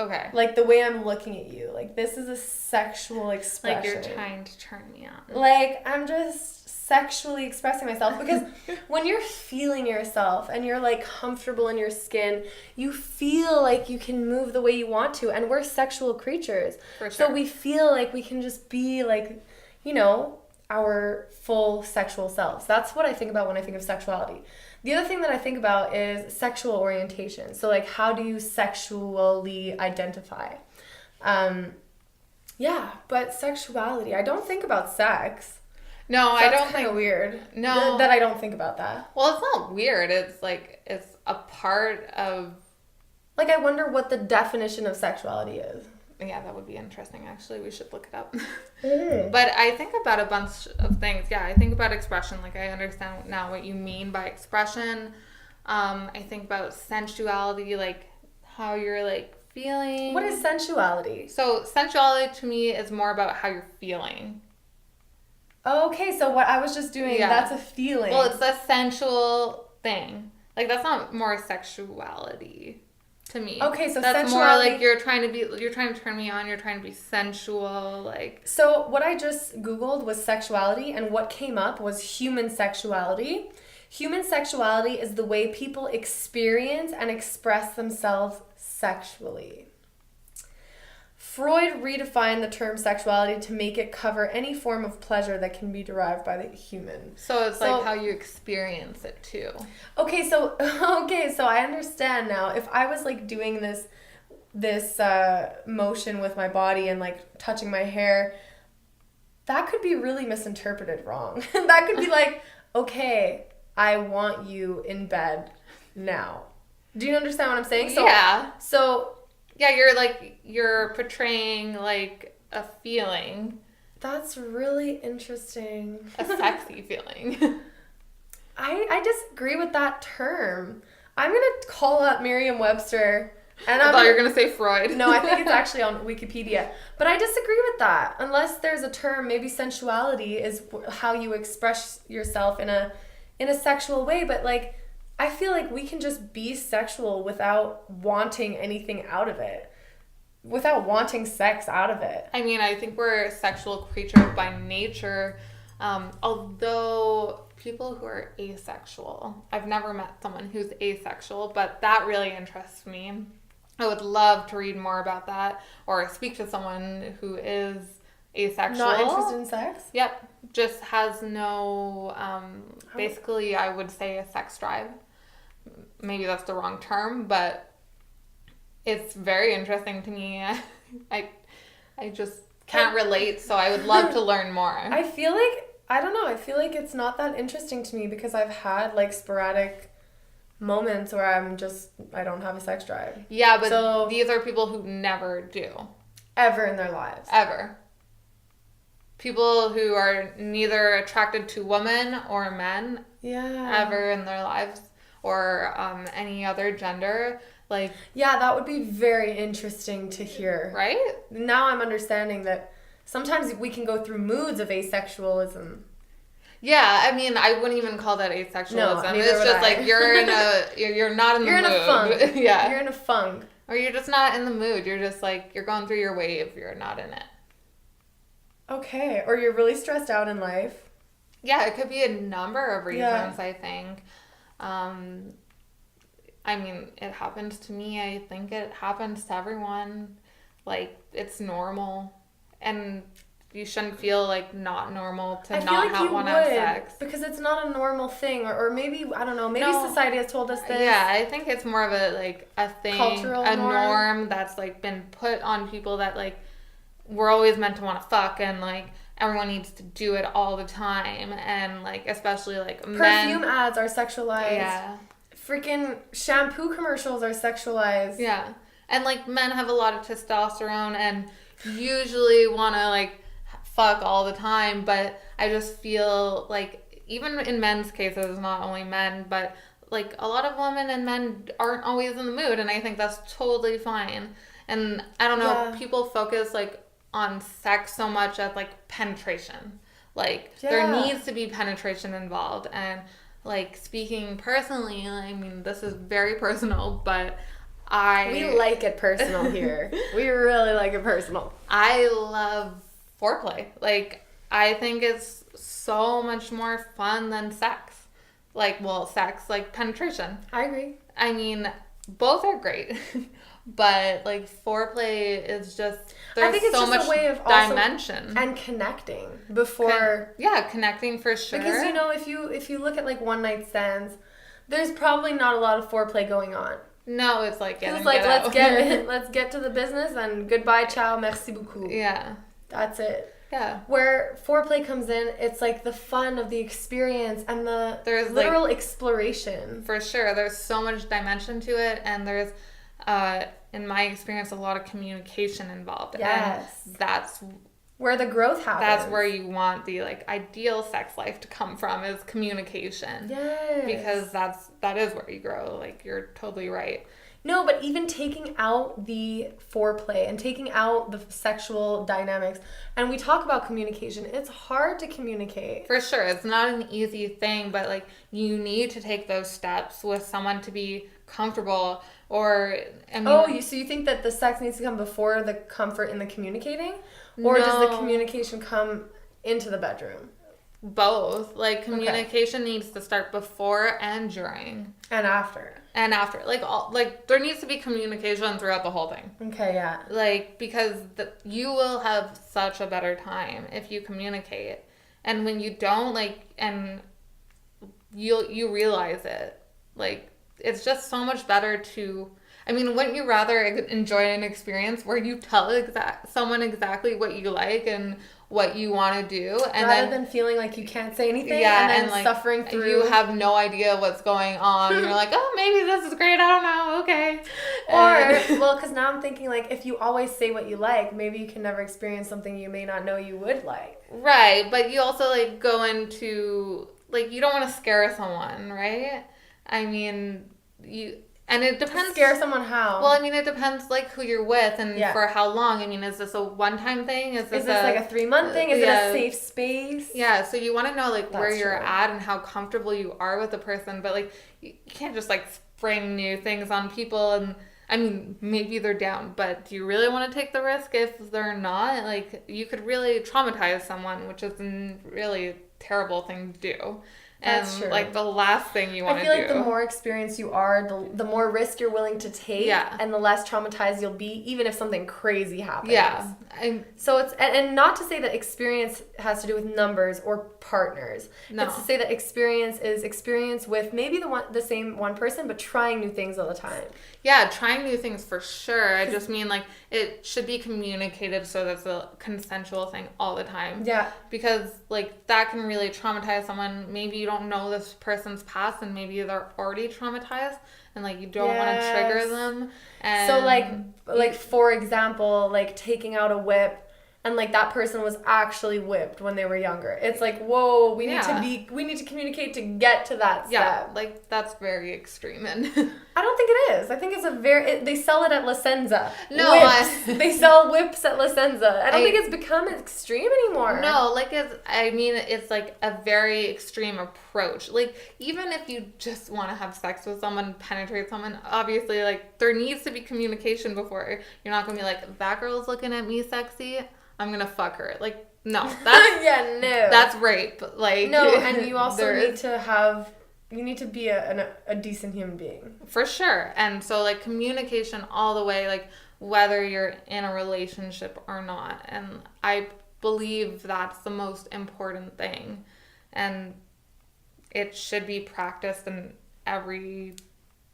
okay. Like the way I'm looking at you. Like this is a sexual expression. Like you're trying to turn me on. Like I'm just sexually expressing myself, because when you're feeling yourself and you're comfortable in your skin, you feel like you can move the way you want to, and we're sexual creatures. For sure. So we feel like we can just be our full sexual selves. That's what I think about when I think of sexuality. The other thing that I think about is sexual orientation. So how do you sexually identify? But sexuality, I don't think about sex. No, so I don't think. That's kind of weird. No, that I don't think about that. Well, it's not weird. It's it's a part of. I wonder what the definition of sexuality is. Yeah, that would be interesting. Actually, we should look it up. But I think about a bunch of things. Yeah, I think about expression. I understand now what you mean by expression. I think about sensuality, how you're feeling. What is sensuality? So sensuality to me is more about how you're feeling. Okay, so what I was just doing, that's a feeling. Well, it's a sensual thing. That's not more sexuality to me. Okay, so that's sensuality... more you're trying to turn me on, you're trying to be sensual, So what I just Googled was sexuality, and what came up was human sexuality. Human sexuality is the way people experience and express themselves sexually. Freud redefined the term sexuality to make it cover any form of pleasure that can be derived by the human. So it's how you experience it too. Okay, so I understand now. If I was doing this this motion with my body and like touching my hair, that could be really misinterpreted wrong. That could be like, okay, I want you in bed now. Do you understand what I'm saying? So, yeah. So yeah, you're portraying like a feeling. That's really interesting. A sexy feeling. I disagree with that term. I'm going to call up Merriam-Webster. And I thought you were going to say Freud. No, I think it's actually on Wikipedia. But I disagree with that. Unless there's a term, maybe sensuality is how you express yourself in a sexual way. But like, I feel like we can just be sexual without wanting anything out of it. Without wanting sex out of it. I mean, I think we're sexual creatures by nature. Although people who are asexual, I've never met someone who's asexual, but that really interests me. I would love to read more about that or speak to someone who is asexual. Not interested in sex? Yep. Just has no, basically, I would say a sex drive. Maybe that's the wrong term, but it's very interesting to me. I just can't relate, so I would love to learn more. I feel like, I don't know, I feel like it's not that interesting to me because I've had like sporadic moments where I don't have a sex drive. Yeah, but these are people who never do. Ever in their lives. Ever. People who are neither attracted to women or men. Yeah. Ever in their lives. Or any other gender. Like, yeah, that would be very interesting to hear. Right? Now I'm understanding that sometimes we can go through moods of asexualism. Yeah, I mean, I wouldn't even call that asexualism. No, it's just like you're not in the mood. You're in a funk. Yeah. You're in a funk. Or you're just not in the mood. You're just like, you're going through your wave. You're not in it. Okay. Or you're really stressed out in life. Yeah, it could be a number of reasons, Yeah. I think. I mean, it happens to me. I think it happens to everyone. Like, it's normal. And you shouldn't feel like not normal to not like want to have sex. Because it's not a normal thing. Or maybe, I don't know, maybe society has told us this. Yeah, I think it's more of a thing. Cultural norm that's like been put on people that like we're always meant to want to fuck and like everyone needs to do it all the time. And like especially like perfume ads are sexualized. Yeah. Freaking shampoo commercials are sexualized. Yeah. And like men have a lot of testosterone and usually want to like fuck all the time, but I just feel like even in men's cases, not only men, but like a lot of women and men aren't always in the mood, and I think that's totally fine. And I don't know, people focus like on sex so much as like penetration. Like there needs to be penetration involved, and like speaking personally, I mean this is very personal, but we like it personal here. We really like it personal. I love foreplay. Like, I think it's so much more fun than sex. Like, well, sex, like penetration. I agree. I mean, both are great. But, like, foreplay is just, there's I think it's so just much a way of dimension. And connecting before. Connecting for sure. Because, you know, if you look at, like, one night stands, there's probably not a lot of foreplay going on. No, it's like let's get to the business and goodbye, ciao, merci beaucoup. Yeah. That's it. Yeah. Where foreplay comes in, it's like the fun of the experience and there's literal like, exploration. For sure. There's so much dimension to it, and there's, in my experience, a lot of communication involved. Yes. And that's where the growth happens. That's where you want the like ideal sex life to come from, is communication. Yes. Because that is where you grow. Like, you're totally right. No, but even taking out the foreplay and taking out the sexual dynamics, and we talk about communication, it's hard to communicate. For sure. It's not an easy thing, but like you need to take those steps with someone to be comfortable. Or I mean, so you think that the sex needs to come before the comfort in the communicating? Or does the communication come into the bedroom? Both. Like, communication needs to start before and during. And after. Like, there needs to be communication throughout the whole thing. Okay, yeah. Like, because you will have such a better time if you communicate. And when you don't, like, and you realize it. Like, it's just so much better to... I mean, wouldn't you rather enjoy an experience where you tell someone exactly what you like and what you want to do, and rather than feeling like you can't say anything, yeah, and then like, suffering through. You have no idea what's going on. You're like, oh, maybe this is great. I don't know. Okay. Or, well, because now I'm thinking, like, if you always say what you like, maybe you can never experience something you may not know you would like. Right, but you also, like, go into, like, you don't want to scare someone, right? I mean, and it depends. Scare someone how? Well, I mean, it depends, like, who you're with and for how long. I mean, is this a one-time thing? Is this like a 3-month thing? Is it a safe space? Yeah, so you want to know, like, where you're at and how comfortable you are with the person. But, like, you can't just, like, spring new things on people. And, I mean, maybe they're down. But do you really want to take the risk if they're not? Like, you could really traumatize someone, which is a really terrible thing to do. That's true. Like, the last thing you want to do. I feel like the more experienced you are, the more risk you're willing to take, and the less traumatized you'll be, even if something crazy happens. Yeah. So it's, and not to say that experience has to do with numbers or partners. No. It's to say that experience is experience with maybe the same one person, but trying new things all the time. Yeah, trying new things for sure. I just mean, like, it should be communicated so that's a consensual thing all the time. Yeah. Because, like, that can really traumatize someone. Maybe you don't know this person's past and maybe they're already traumatized and, like, you don't want to trigger them. And so, like for example, like, taking out a whip, and, like, that person was actually whipped when they were younger. It's like, whoa, we need to communicate to get to that step. Yeah, like, that's very extreme. And I don't think it is. I think it's they sell it at La Senza. No, they sell whips at La Senza. I don't think it's become extreme anymore. No, like, it's like a very extreme approach. Like, even if you just want to have sex with someone, penetrate someone, obviously, like, there needs to be communication before. You're not going to be like, that girl's looking at me sexy, I'm gonna fuck her. Like, no, that's that's rape. Like, no, and you also need to be a decent human being for sure. And so, like, communication all the way, like, whether you're in a relationship or not. And I believe that's the most important thing, and it should be practiced in every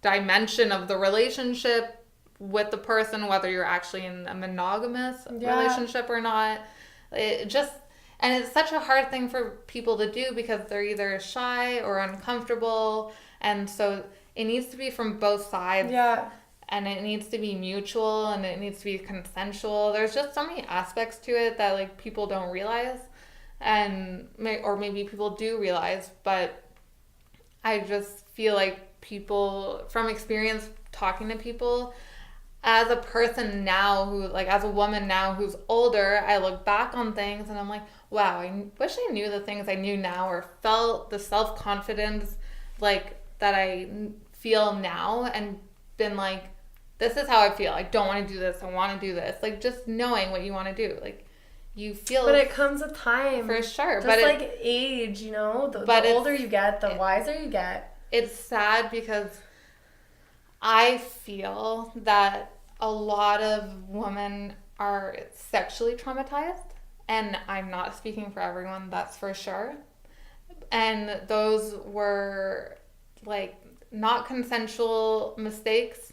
dimension of the relationship with the person, whether you're actually in a monogamous relationship or not. And it's such a hard thing for people to do because they're either shy or uncomfortable, and so it needs to be from both sides. Yeah. And it needs to be mutual and it needs to be consensual. There's just so many aspects to it that, like, people don't realize, or maybe people do realize, but I just feel like people, from experience talking to people, as a person now as a woman now who's older, I look back on things and I'm like, wow, I wish I knew the things I knew now, or felt the self-confidence, like, that I feel now, and been like, this is how I feel. I don't want to do this. I want to do this. Like, just knowing what you want to do. Like, you feel... But it comes with time. For sure. Just like age, you know? The older you get, the wiser you get. It's sad because I feel that a lot of women are sexually traumatized, and I'm not speaking for everyone, that's for sure. And those were, like, not consensual mistakes,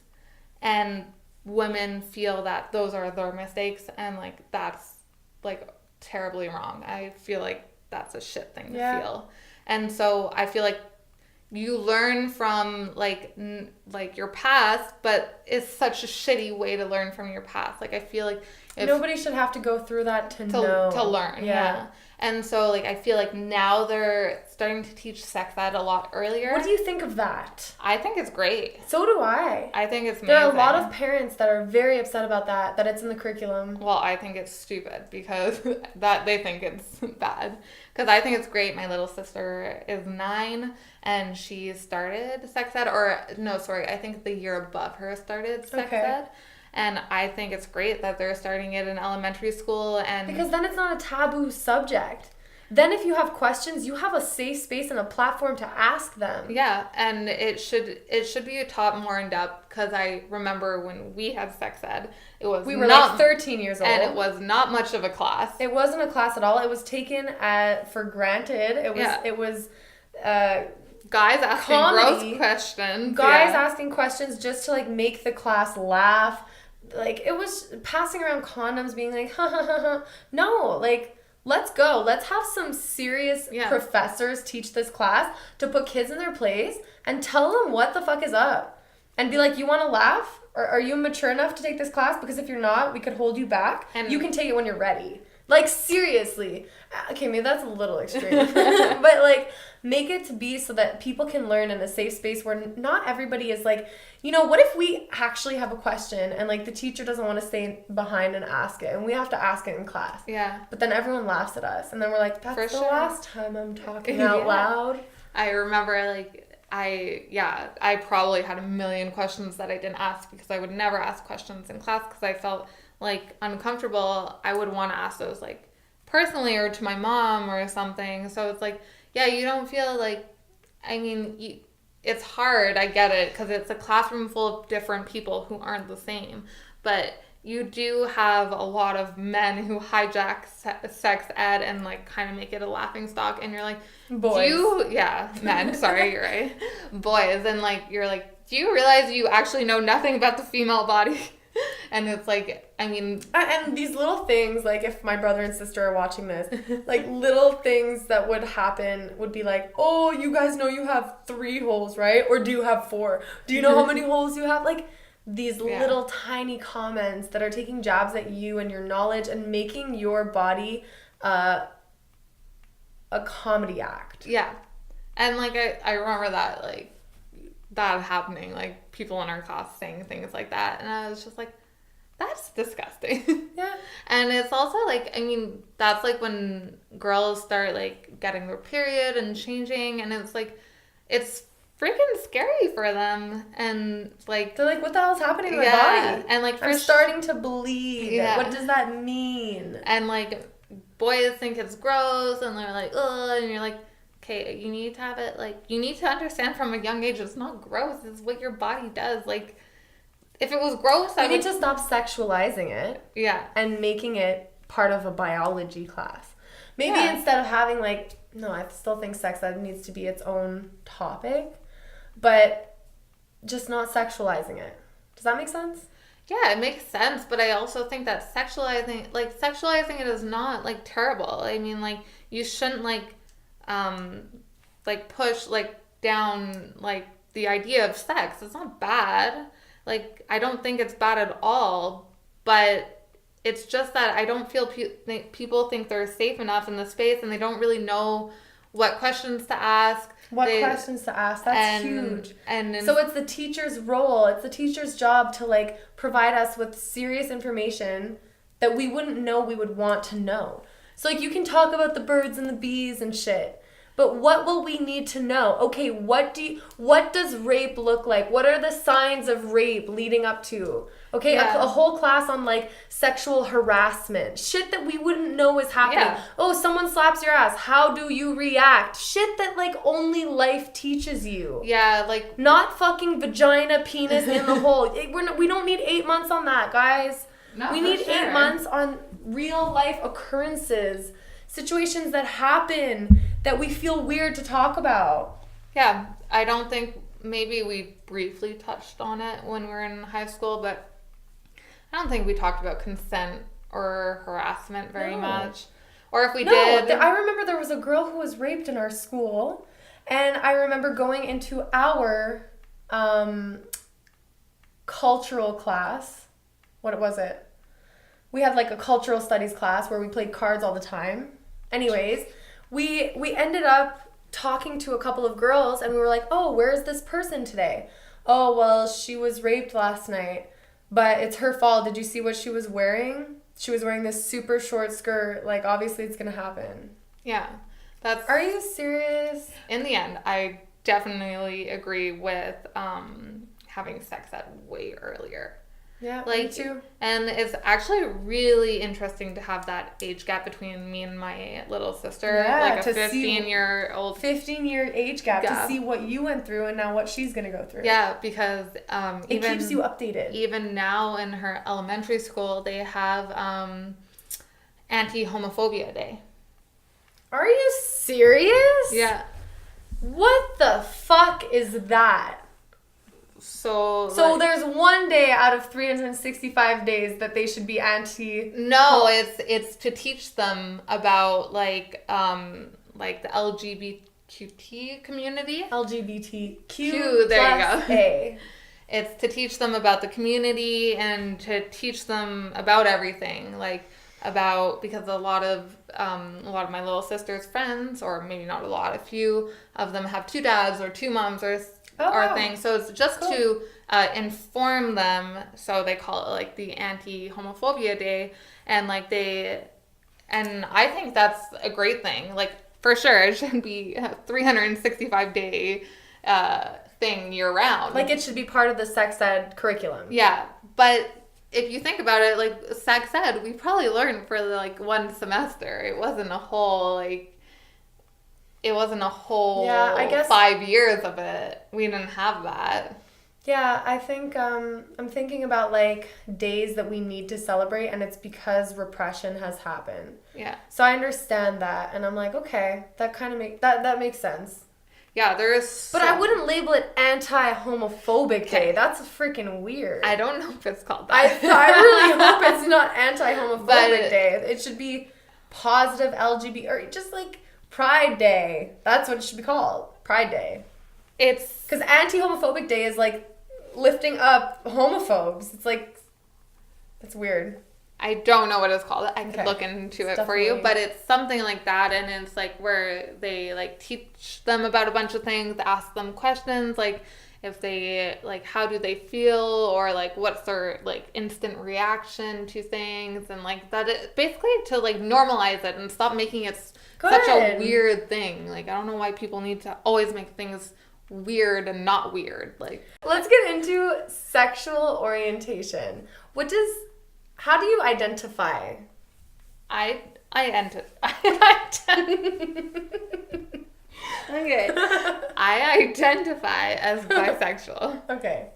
and women feel that those are their mistakes, and, like, that's, like, terribly wrong. I feel like that's a shit thing to feel. And so I feel like you learn from, like your past, but it's such a shitty way to learn from your past. Like, I feel like nobody should have to go through that to know. To learn, yeah. And so, like, I feel like now they're starting to teach sex ed a lot earlier. What do you think of that? I think it's great. So do I. I think it's amazing. There are a lot of parents that are very upset about that it's in the curriculum. Well, I think it's stupid because that they think it's bad. Because I think it's great. My little sister is 9 and she started sex ed, I think the year above her started sex ed. And I think it's great that they're starting it in elementary school, and because then it's not a taboo subject. Then if you have questions, you have a safe space and a platform to ask them. Yeah, and it should be taught more in depth, because I remember when we had sex ed, we were like 13 years old, and it was not much of a class. It wasn't a class at all. It was taken for granted. It was guys asking comedy, gross questions. Guys asking questions just to like make the class laugh. Like it was passing around condoms, being like, ha ha ha ha. No, like let's go. Let's have some serious professors teach this class to put kids in their place and tell them what the fuck is up. And be like, you want to laugh? Or are you mature enough to take this class? Because if you're not, we could hold you back. And you can take it when you're ready. Like, seriously. Okay, maybe that's a little extreme. But, like, make it to be so that people can learn in a safe space where not everybody is like, you know, what if we actually have a question and, like, the teacher doesn't want to stay behind and ask it, and we have to ask it in class. Yeah. But then everyone laughs at us, and then we're like, that's the last time I'm talking out loud. I remember, like... I probably had a million questions that I didn't ask because I would never ask questions in class because I felt like uncomfortable. I would want to ask those like personally or to my mom or something. So it's like, you don't feel like, I mean, it's hard. I get it because it's a classroom full of different people who aren't the same. But you do have a lot of men who hijack sex ed and like kind of make it a laughing stock, and you're like, boys. Men, sorry, you're right. Boys, and like you're like, do you realize you actually know nothing about the female body? And it's like, I mean, and these little things, like if my brother and sister are watching this, like little things that would happen would be like, oh, you guys know you have 3 holes, right? Or do you have 4? Do you know how many holes you have? Like these little tiny comments that are taking jabs at you and your knowledge and making your body a comedy act. Yeah. And like I remember that, like that happening, like people in our class saying things like that, and I was just like, that's disgusting. Yeah. And it's also like, I mean, that's like when girls start like getting their period and changing, and it's like, it's freaking scary for them, and like they're like, what the hell's happening to my body? And like I'm starting to bleed. Yeah. What does that mean? And like boys think it's gross, and they're like, ugh, and you're like, okay, you need to have it, like you need to understand from a young age it's not gross, it's what your body does. Like if it was gross, we need to stop sexualizing it. Yeah. And making it part of a biology class. Maybe instead of having like, no, I still think sex ed needs to be its own topic, but just not sexualizing it. Does that make sense? Yeah, it makes sense, but I also think that sexualizing it is not like terrible. I mean, like you shouldn't like push like down like the idea of sex. It's not bad. Like I don't think it's bad at all, but it's just that I don't feel people think they're safe enough in the space, and they don't really know what questions to ask. Questions to ask. That's huge. And so it's the teacher's role. It's the teacher's job to like provide us with serious information that we wouldn't know we would want to know. So like you can talk about the birds and the bees and shit, but what will we need to know? Okay, what does rape look like? What are the signs of rape leading up to? Okay, a whole class on like sexual harassment. Shit that we wouldn't know is happening. Yeah. Oh, someone slaps your ass. How do you react? Shit that like only life teaches you. Yeah, like not fucking vagina, penis in the hole. We don't need 8 months on that, guys. No, we need 8 months on real life occurrences, situations that happen that we feel weird to talk about. Yeah, I don't think maybe we briefly touched on it when we were in high school, but I don't think we talked about consent or harassment very much. Or if we did... I remember there was a girl who was raped in our school, and I remember going into our cultural class. What was it? We had like a cultural studies class where we played cards all the time. Anyways, we ended up talking to a couple of girls, and we were like, oh, where's this person today? Oh, well, she was raped last night, but it's her fault. Did you see what she was wearing? She was wearing this super short skirt. Like, obviously it's going to happen. Yeah. Are you serious? In the end, I definitely agree with having sex ed way earlier. Yeah, me too. And it's actually really interesting to have that age gap between me and my little sister. Yeah, like a 15-year-old. 15-year age gap to see what you went through and now what she's going to go through. Yeah, because it keeps you updated. Even now in her elementary school, they have Anti-Homophobia Day. Are you serious? Yeah. What the fuck is that? So there's one day out of 365 days that they should be anti. No, it's to teach them about like the LGBTQ community. LGBTQ there you go. A. It's to teach them about the community and to teach them about everything, like because a lot of my little sister's friends, or maybe not a lot, a few of them have 2 dads or 2 moms or things. So it's just to inform them. So they call it like the anti-homophobia day, and and I think that's a great thing. Like, for sure, it should be a 365 day thing year round. Like, it should be part of the sex ed curriculum. Yeah, but if you think about it, like sex ed, we probably learned for like 1 semester. It wasn't a whole yeah, I guess 5 years of it. We didn't have that. Yeah, I think I'm thinking about like days that we need to celebrate, and it's because repression has happened. Yeah. So I understand that, and I'm like, okay, that kind of that makes sense. Yeah, there is. But I wouldn't label it anti-homophobic day. That's freaking weird. I don't know if it's called that. I really hope it's not anti-homophobic day. It should be positive LGBT, or just like Pride Day. That's what it should be called. Pride Day. It's because anti-homophobic day is like lifting up homophobes. It's like, that's weird. I don't know what it's called. I could look into it for you, but it's something like that, and it's like where they like teach them about a bunch of things, ask them questions, like if they like how do they feel, or like what's their like instant reaction to things, and like that it, basically to like normalize it and stop making it such a weird thing. Like, I don't know why people need to always make things weird and not weird. Like, let's get into sexual orientation. How do you identify? Okay. I identify as bisexual. Okay.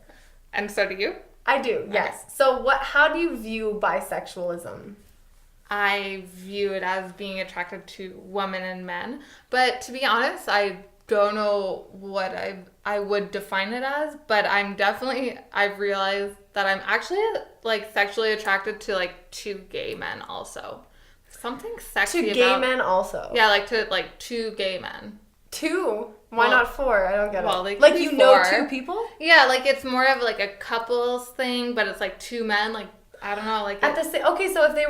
And so do you? I do, yes. Okay. So how do you view bisexualism? I view it as being attracted to women and men. But to be honest, I don't know what I would define it as, but I've realized that I'm actually like sexually attracted to like 2 gay men also. Something sexy about... 2 gay men also? Yeah, like to 2 gay men. 2? Why not 4? I don't get it. Like you 4. Know 2 people? Yeah, like it's more of like a couples thing, but it's like 2 men, like I don't know, like okay, so if they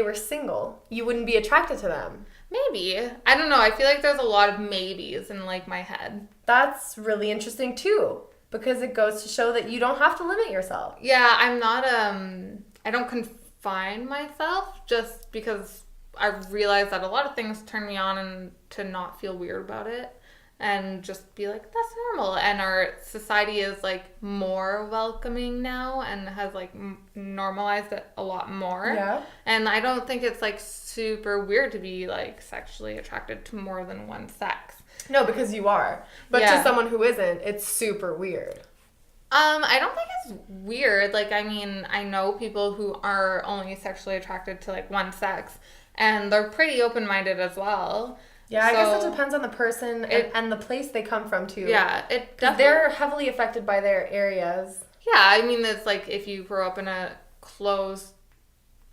were single, you wouldn't be attracted to them. Maybe. I don't know. I feel like there's a lot of maybes in like my head. That's really interesting too, because it goes to show that you don't have to limit yourself. Yeah, I'm not I don't confine myself just because I realized that a lot of things turn me on, and to not feel weird about it and just be like, that's normal. And our society is like more welcoming now and has like normalized it a lot more. Yeah. And I don't think it's like super weird to be like sexually attracted to more than one sex. No, because you are. But to someone who isn't, it's super weird. I don't think it's weird. Like, I mean, I know people who are only sexually attracted to like one sex, and they're pretty open-minded as well. Yeah, I guess it depends on the person and the place they come from, too. Yeah, they're heavily affected by their areas. Yeah, I mean, it's like if you grew up in a closed,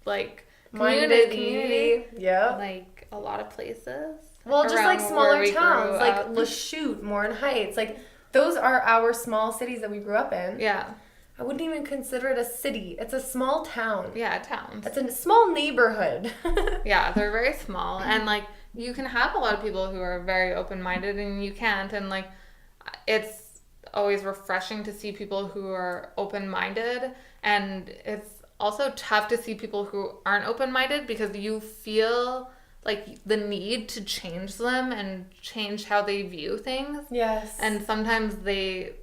like, community. Yeah. Like, a lot of places. Well, just like smaller towns, like Lachute, Morin Heights. Like, those are our small cities that we grew up in. Yeah. I wouldn't even consider it a city. It's a small town. Yeah, towns. It's a small neighborhood. Yeah, they're very small. And, like, you can have a lot of people who are very open-minded, and you can't. And, like, it's always refreshing to see people who are open-minded. And it's also tough to see people who aren't open-minded, because you feel like the need to change them and change how they view things. Yes. And sometimes they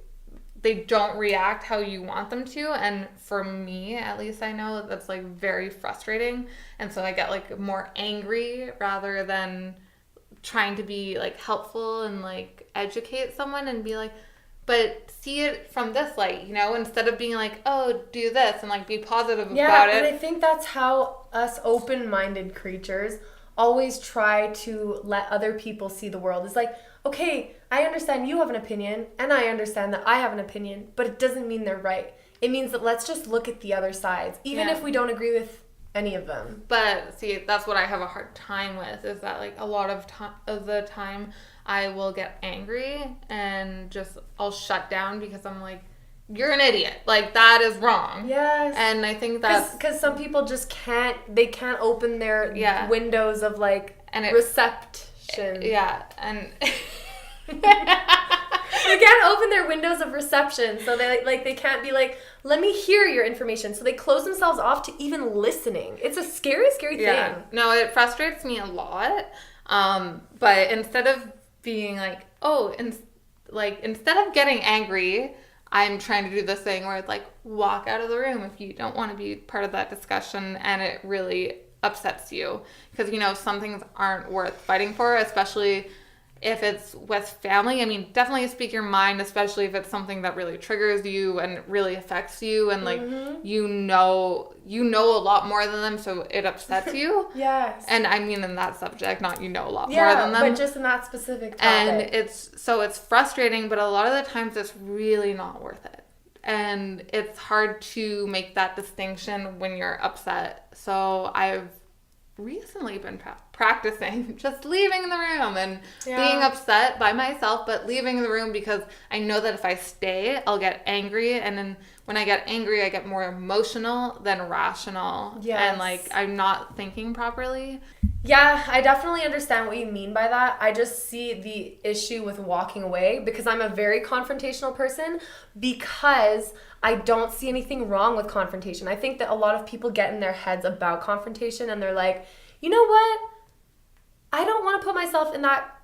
don't react how you want them to, and for me at least, I know that's like very frustrating, and so I get like more angry rather than trying to be like helpful and like educate someone and be like, but see it from this light, you know, instead of being like, oh, do this and like be positive about it. Yeah, and I think that's how us open-minded creatures always try to let other people see the world. It's like, okay, I understand you have an opinion, and I understand that I have an opinion, but it doesn't mean they're right. It means that let's just look at the other sides, even if we don't agree with any of them. But see, that's what I have a hard time with, is that like a lot of the time I will get angry and just I'll shut down because I'm like, you're an idiot. Like, that is wrong. Yes. And I think that's... Because some people just can't open their windows of, like, reception. Yeah, and... They can't open their windows of reception, so they can't be like, let me hear your information. So they close themselves off to even listening. It's a scary thing. No, it frustrates me a lot. But instead of being like, instead of getting angry, I'm trying to do this thing where it's like, walk out of the room if you don't want to be part of that discussion and it really upsets you. Because, some things aren't worth fighting for, especially if it's with family. I mean, definitely speak your mind, especially if it's something that really triggers you and really affects you and like you know a lot more than them, so it upsets you. Yes. And I mean in that subject, not a lot more than them. But just in that specific topic. And it's frustrating, but a lot of the times it's really not worth it. And it's hard to make that distinction when you're upset. So I've recently been practicing just leaving the room and being upset by myself, but leaving the room because I know that if I stay, I'll get angry, and then when I get angry, I get more emotional than rational. Yes. And like I'm not thinking properly. Yeah, I definitely understand what you mean by that. I just see the issue with walking away because I'm a very confrontational person, because I don't see anything wrong with confrontation. I think that a lot of people get in their heads about confrontation and they're like, you know what? I don't want to put myself in that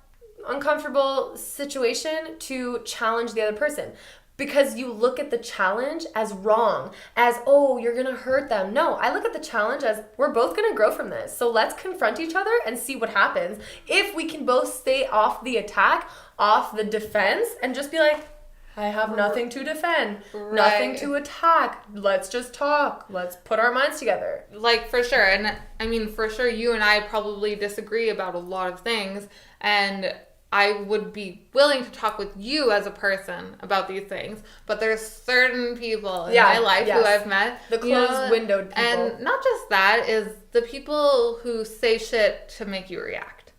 uncomfortable situation to challenge the other person. Because you look at the challenge as wrong, as, oh, you're going to hurt them. No, I look at the challenge as, we're both going to grow from this. So let's confront each other and see what happens. If we can both stay off the attack, off the defense, and just be like, I have nothing to defend, nothing to attack. Let's just talk. Let's put our minds together. Like, for sure. And I mean, for sure, you and I probably disagree about a lot of things. And I would be willing to talk with you as a person about these things, but there's certain people in my life who I've met. The closed-windowed people. And not just that, is the people who say shit to make you react.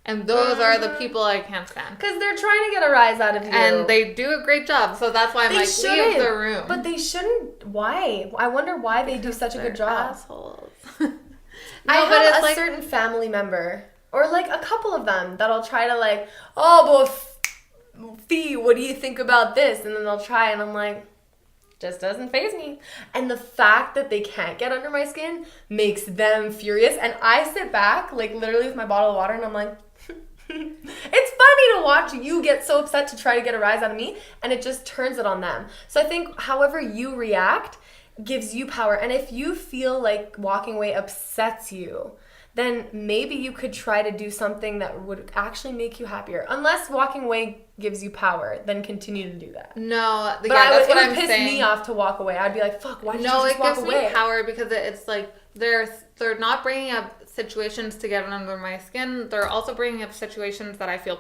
And those are the people I can't stand. Because they're trying to get a rise out of you. And they do a great job, so that's why I'm leave the room. But they shouldn't. Why? I wonder why they do such a good job. Assholes. I have a certain family member, or like a couple of them, that'll try to like, oh, but Fee, what do you think about this? And then they'll try, and I'm like, just doesn't faze me. And the fact that they can't get under my skin makes them furious. And I sit back, like literally with my bottle of water, and I'm like, it's funny to watch you get so upset to try to get a rise out of me, and it just turns it on them. So I think however you react gives you power. And if you feel like walking away upsets you, then maybe you could try to do something that would actually make you happier. Unless walking away gives you power, then continue to do that. No, but that's what I'm saying. It would piss me off to walk away. I'd be like, fuck, why did you just walk away? No, it gives me power because it's like they're not bringing up situations to get under my skin. They're also bringing up situations that I feel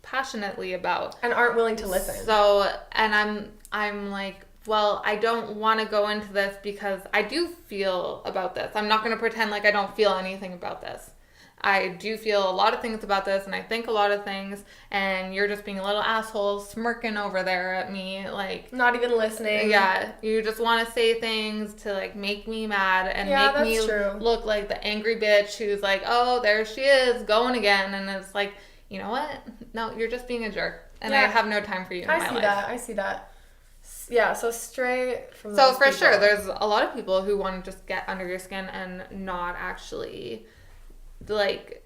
passionately about. And aren't willing to listen. So, and I'm like, well, I don't want to go into this because I do feel about this. I'm not going to pretend like I don't feel anything about this. I do feel a lot of things about this, and I think a lot of things, and you're just being a little asshole smirking over there at me, like... Not even listening. Yeah, you just want to say things to, like, make me mad and make me look like the angry bitch who's like, oh, there she is, going again, and it's like, you know what? No, you're just being a jerk, and I have no time for you in my life. I see that. Yeah, so stray from those people. Sure, there's a lot of people who want to just get under your skin and not actually, like,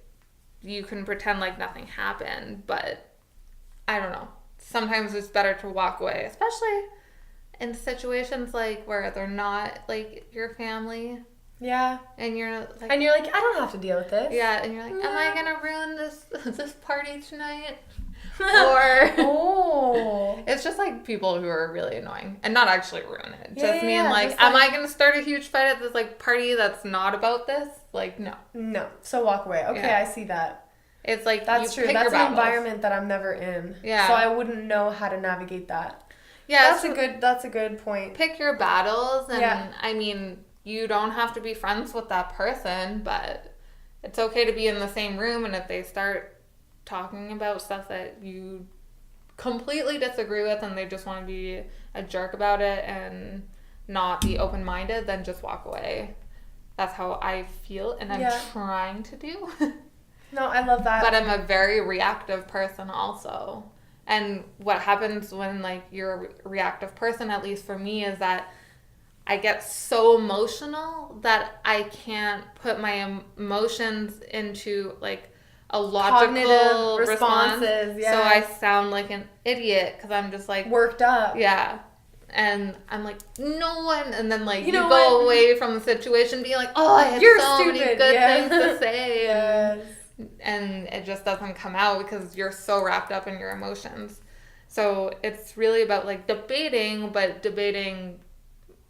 you can pretend like nothing happened, but I don't know. Sometimes it's better to walk away, especially in situations like where they're not like your family. Yeah. And you're like, I don't have to deal with this. Yeah, and you're like, am I gonna ruin this party tonight? Or Oh. it's just like people who are really annoying and not actually ruin it. Yeah, Just mean like, just am I going to start a huge fight at this like party that's not about this? Like, no. No. So walk away. Okay, Yeah. I see that. It's like, That's you true. pick That's your an battles. environment that I'm never in. Yeah. So I wouldn't know how to navigate that. Yeah. That's a good point. Pick your battles. And Yeah. I mean, you don't have to be friends with that person, but it's okay to be in the same room. And if they start talking about stuff that you completely disagree with and they just want to be a jerk about it and not be open-minded, then just walk away. That's how I feel, and I'm trying to do. No, I love that. But I'm a very reactive person also. And what happens when like you're a reactive person, at least for me, is that I get so emotional that I can't put my emotions into like a logical Cognitive response. responses, yeah. So I sound like an idiot because I'm just like worked up. yeah. And I'm like, no one. And then like You you, know go what? away from the situation being like, oh, I had You're so many stupid. good Yeah. things to say. Yes. And it just doesn't come out because you're so wrapped up in your emotions. So it's really about like debating, but debating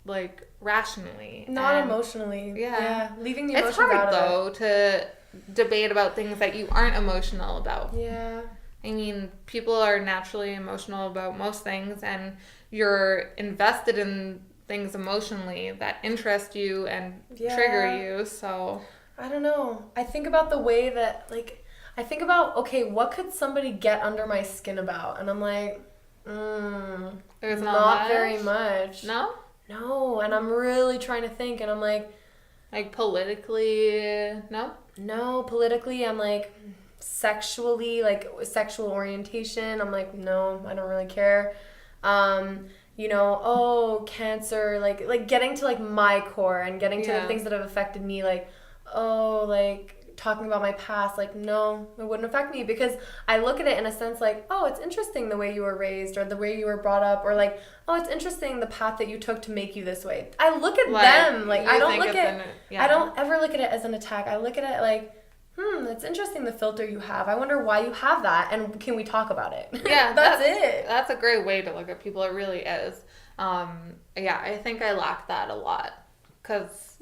like rationally. Not And emotionally. Yeah. Leaving the it's emotions hard out of though to debate about things that you aren't emotional about. it. Yeah. I mean, people are naturally emotional about most things, and you're invested in things emotionally that interest you and trigger you. So I don't know. I think about the way that, like, I think about, okay, what could somebody get under my skin about? And I'm like, there's not much. very much. No? No. And I'm really trying to think, and I'm like politically, no? No, politically, I'm like, sexually, like, sexual orientation, I'm like, no, I don't really care. You know, oh, cancer, like getting to, like, my core and getting to the things that have affected me, like, oh, like, talking about my past, like, no, it wouldn't affect me, because I look at it in a sense like, oh, it's interesting the way you were raised, or the way you were brought up, or like, oh, it's interesting the path that you took to make you this way. I look at them, like, I don't look at, I don't ever look at it as an attack. I look at it like, it's interesting the filter you have. I wonder why you have that, and can we talk about it? Yeah, that's it. That's a great way to look at people. It really is. Yeah, I think I lack that a lot, because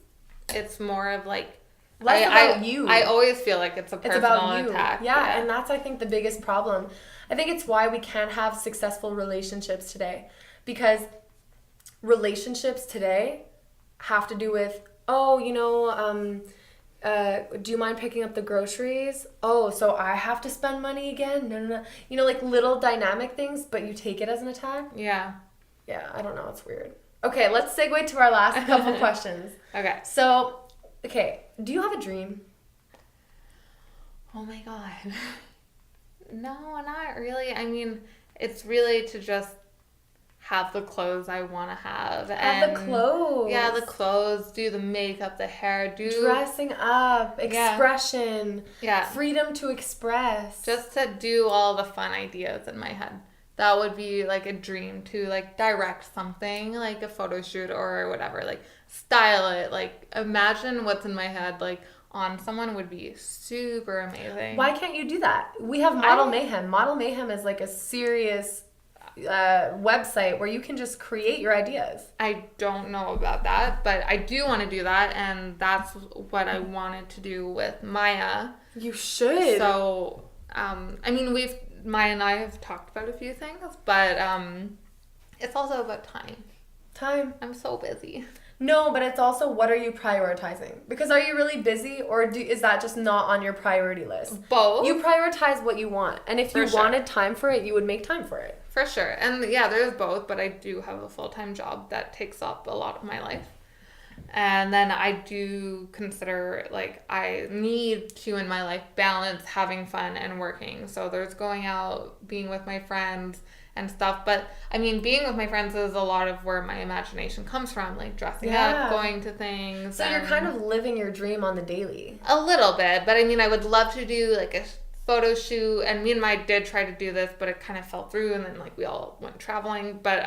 it's more of like, less about you. I always feel like it's a personal about you. attack. Yeah, and that's, I think, the biggest problem. I think it's why we can't have successful relationships today, because relationships today have to do with, oh, you know, do you mind picking up the groceries? Oh, so I have to spend money again? No. You know, like little dynamic things, but you take it as an attack. Yeah. Yeah, I don't know. It's weird. Okay, let's segue to our last couple questions. Okay. So, okay, do you have a dream? Oh my God. No, not really. I mean, it's really to just have the clothes I want to have. Have the clothes. Yeah, the clothes, do the makeup, the hair, dressing up, expression, freedom to express. Just to do all the fun ideas in my head. That would be like a dream, to like direct something, like a photo shoot or whatever, like style it. Like imagine what's in my head, like on someone would be super amazing. Why can't you do that? We have Model Mayhem. Model Mayhem is like a serious website where you can just create your ideas. I don't know about that, but I do want to do that, and that's what I wanted to do with Maya. You should. So, I mean, Maya and I have talked about a few things, but it's also about time. Time. I'm so busy. No, but it's also, what are you prioritizing? Because are you really busy, or is that just not on your priority list? Both. You prioritize what you want, and if you wanted time for it, you would make time for it. For sure. And yeah, there's both, but I do have a full-time job that takes up a lot of my life. And then I do consider, like, I need to, in my life, balance having fun and working. So there's going out, being with my friends and stuff. But, I mean, being with my friends is a lot of where my imagination comes from, like dressing up, going to things. So you're kind of living your dream on the daily. A little bit. But, I mean, I would love to do, like, a photo shoot. And me and Maya did try to do this, but it kind of fell through. And then, like, we all went traveling. But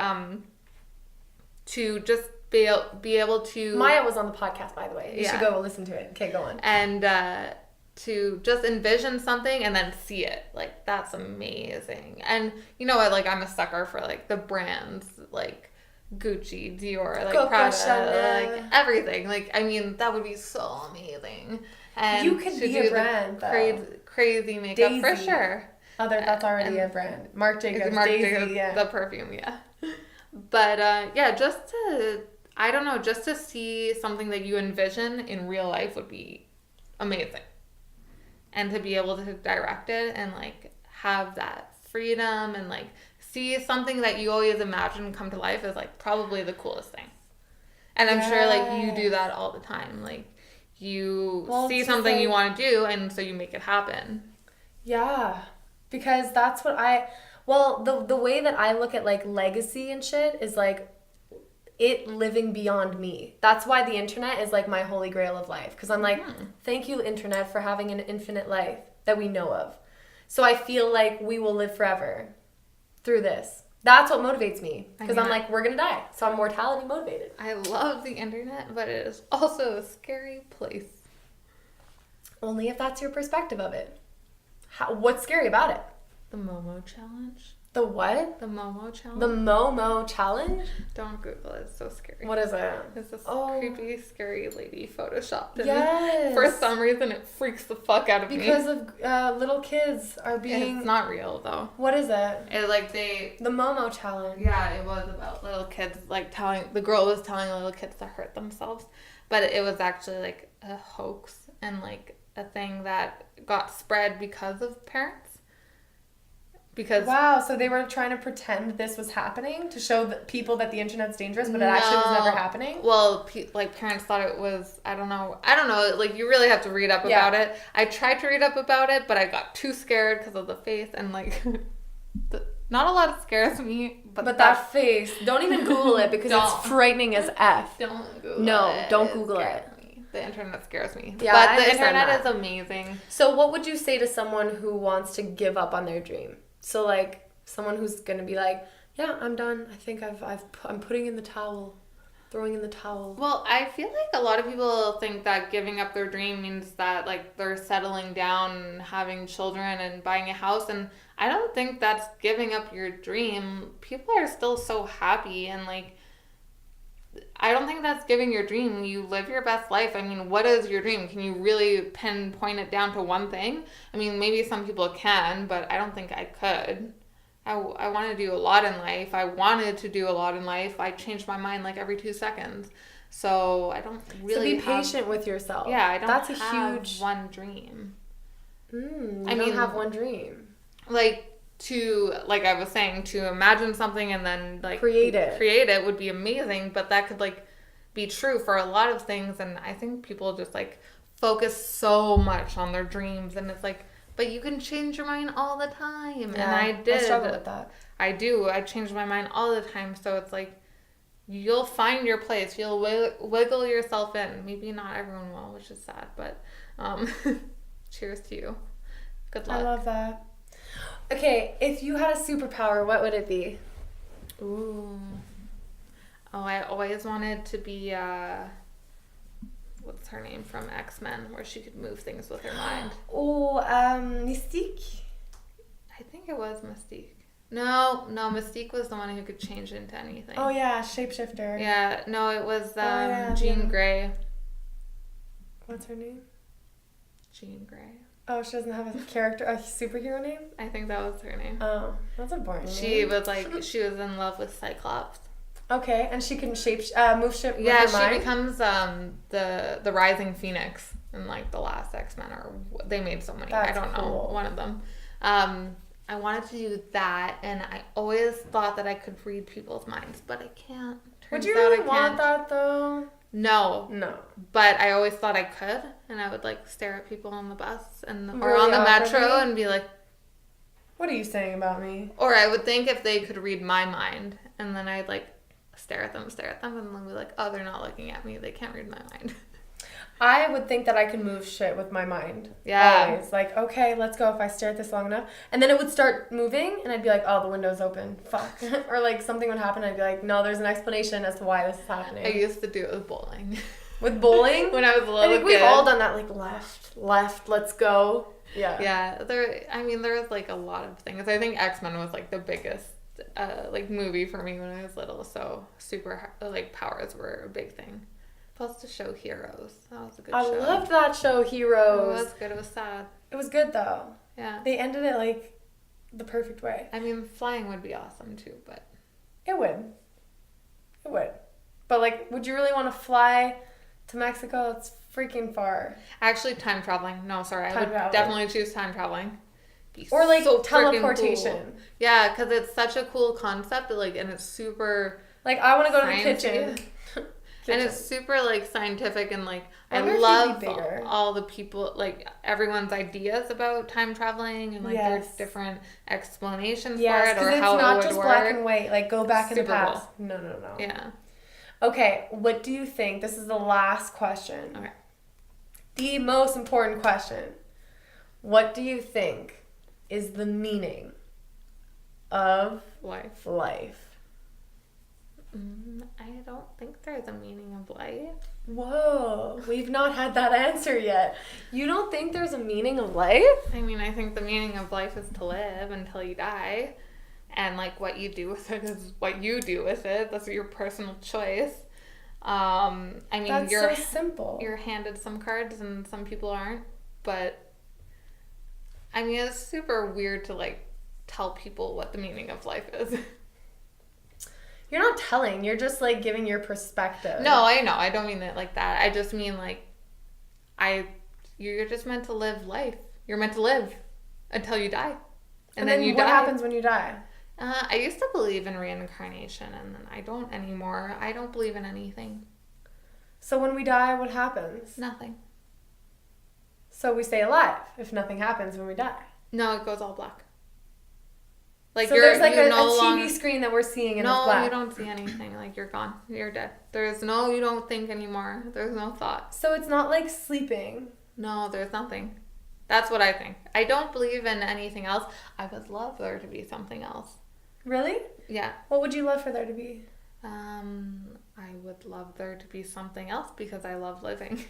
to just be able to... Maya was on the podcast, by the way. You should go listen to it. Okay, go on. And to just envision something and then see it. Like, that's amazing. And you know what? Like, I'm a sucker for, like, the brands, like Gucci, Dior, like Coco Prada, Chanel. like everything. Like, I mean, that would be so amazing. And You could to be do a brand, though. Crazy makeup Daisy. for sure. That's already a brand. Marc Jacobs, Marc Daisy, Jacobs, yeah. the perfume, yeah. But yeah, just to, I don't know, just to see something that you envision in real life would be amazing. And to be able to direct it and like have that freedom and like see something that you always imagine come to life is like probably the coolest thing. And I'm sure like you do that all the time. Like you see something you want to do and so you make it happen. Yeah. Because that's what the way that I look at like legacy and shit is like it living beyond me. That's why the internet is like my holy grail of life. Because I'm like, thank you, internet, for having an infinite life that we know of. So I feel like we will live forever through this. That's what motivates me. Because I'm like, we're going to die. So I'm mortality motivated. I love the internet, but it is also a scary place. Only if that's your perspective of it. What's scary about it? The Momo challenge. The what? The Momo challenge. The Momo challenge? Don't Google it. It's so scary. What is it? It's this creepy, scary lady photoshopped. And yes. For some reason, it freaks the fuck out of me. Because of little kids are being... It's not real, though. What is it? It like they... The Momo challenge. Yeah, it was about little kids, like the girl was telling little kids to hurt themselves. But it was actually like a hoax and like a thing that got spread because of parents. Because wow, so they were trying to pretend this was happening to show people that the internet's dangerous, but it actually was never happening? Well, like parents thought it was, I don't know, like you really have to read up about it. I tried to read up about it, but I got too scared because of the face and like, not a lot scares me. But that face, don't even Google it because it's frightening as F. Don't Google it. No, don't Google it. The internet scares me. Yeah, but the internet is amazing. So what would you say to someone who wants to give up on their dream? So like someone who's gonna be like, yeah, I'm done. I think I'm putting in the towel, throwing in the towel. Well, I feel like a lot of people think that giving up their dream means that like they're settling down and having children and buying a house, and I don't think that's giving up your dream. People are still so happy and like. I don't think that's giving your dream. You live your best life. I mean, what is your dream? Can you really pinpoint it down to one thing? I mean, maybe some people can, but I don't think I could. I want to do a lot in life. I wanted to do a lot in life. I changed my mind like every 2 seconds. So I don't really So be patient with yourself. Yeah, I don't that's have a huge one dream. I don't have one dream. Like, to, like I was saying, to imagine something and then like create it would be amazing, but that could like be true for a lot of things, and I think people just like focus so much on their dreams, and it's like, but you can change your mind all the time. Yeah, and I did. I struggle with that. I do. I change my mind all the time, so it's like you'll find your place. You'll wiggle yourself in. Maybe not everyone will, which is sad, but cheers to you. Good luck. I love that. Okay, if you had a superpower, what would it be? Ooh. Oh, I always wanted to be, what's her name from X-Men, where she could move things with her mind. Oh, Mystique? I think it was Mystique. No, Mystique was the one who could change into anything. Oh, yeah, shapeshifter. Yeah, no, it was Jean Grey. What's her name? Jean Grey. Oh, she doesn't have a superhero name? I think that was her name. Oh, that's a boring name. She was in love with Cyclops. Okay, and she can move shit with her mind? Yeah, she becomes the Rising Phoenix in like the last X-Men, or they made so many. That's I don't know, one of them. I wanted to do that, and I always thought that I could read people's minds, but I can't. Would you really want that though? No. But I always thought I could, and I would like stare at people on the bus or on the metro and be like, what are you saying about me? Or I would think if they could read my mind, and then I'd like stare at them, and then be like, oh, they're not looking at me. They can't read my mind. I would think that I can move shit with my mind. Yeah. Always. Like, okay, let's go if I stare at this long enough. And then it would start moving, and I'd be like, oh, the window's open. Fuck. Or like something would happen, and I'd be like, no, there's an explanation as to why this is happening. I used to do it with bowling. With bowling? When I was a little I think kid. we've all done that, like, left, let's go. Yeah. Yeah, there was like a lot of things. I think X-Men was like the biggest like movie for me when I was little, so super like powers were a big thing. Plus the show Heroes. That was a good show. I loved that show, Heroes. It was good. It was sad. It was good, though. Yeah. They ended it, like, the perfect way. I mean, flying would be awesome, too, but... It would. It would. But, like, would you really want to fly to Mexico? It's freaking far. Actually, time traveling. No, sorry. I would definitely choose time traveling. Or, like, so teleportation. Cool. Yeah, because it's such a cool concept, like, and it's super... Like, I want to go to the kitchen. And it's super, like, scientific and, like, I love all the people, like, everyone's ideas about time traveling and, like, there's different explanations for it or how it would work. Yes, because it's not just black and white, like, go back in the past. Cool. No. Yeah. Okay, what do you think? This is the last question. Okay. The most important question. What do you think is the meaning of life? I don't think there's a meaning of life. Whoa, we've not had that answer yet. You don't think there's a meaning of life? I mean, I think the meaning of life is to live until you die. And, like, what you do with it is what you do with it. That's your personal choice. I mean, that's so simple. You're handed some cards and some people aren't. But, I mean, it's super weird to, like, tell people what the meaning of life is. You're not telling. You're just, like, giving your perspective. No, I know. I don't mean it like that. I just mean, like, you're just meant to live life. You're meant to live until you die. And then you die. What happens when you die? I used to believe in reincarnation, and then I don't anymore. I don't believe in anything. So when we die, what happens? Nothing. So we stay alive if nothing happens when we die? No, it goes all black. Like so there's like a TV screen that we're seeing and it's black. No, you don't see anything. Like, you're gone. You're dead. You don't think anymore. There's no thought. So it's not like sleeping. No, there's nothing. That's what I think. I don't believe in anything else. I would love there to be something else. Really? Yeah. What would you love for there to be? I would love there to be something else because I love living.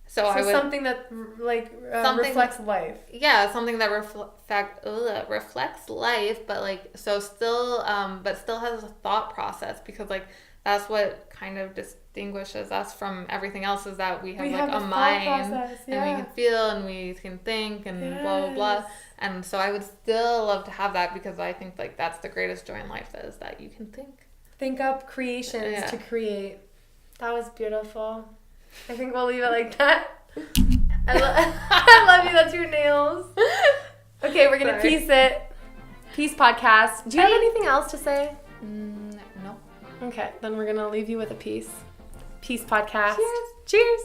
So something that reflects life. Yeah, something that reflects life, but like still has a thought process, because like that's what kind of distinguishes us from everything else, is that we have a mind and we can feel and we can think and blah blah blah. And so I would still love to have that, because I think like that's the greatest joy in life, is that you can think up creations to create. That was beautiful. I think we'll leave it like that. I love you. That's your nails. Okay, we're going to peace it. Peace podcast. Do you have anything else to say? No. Okay, then we're going to leave you with a peace. Peace podcast. Cheers. Cheers.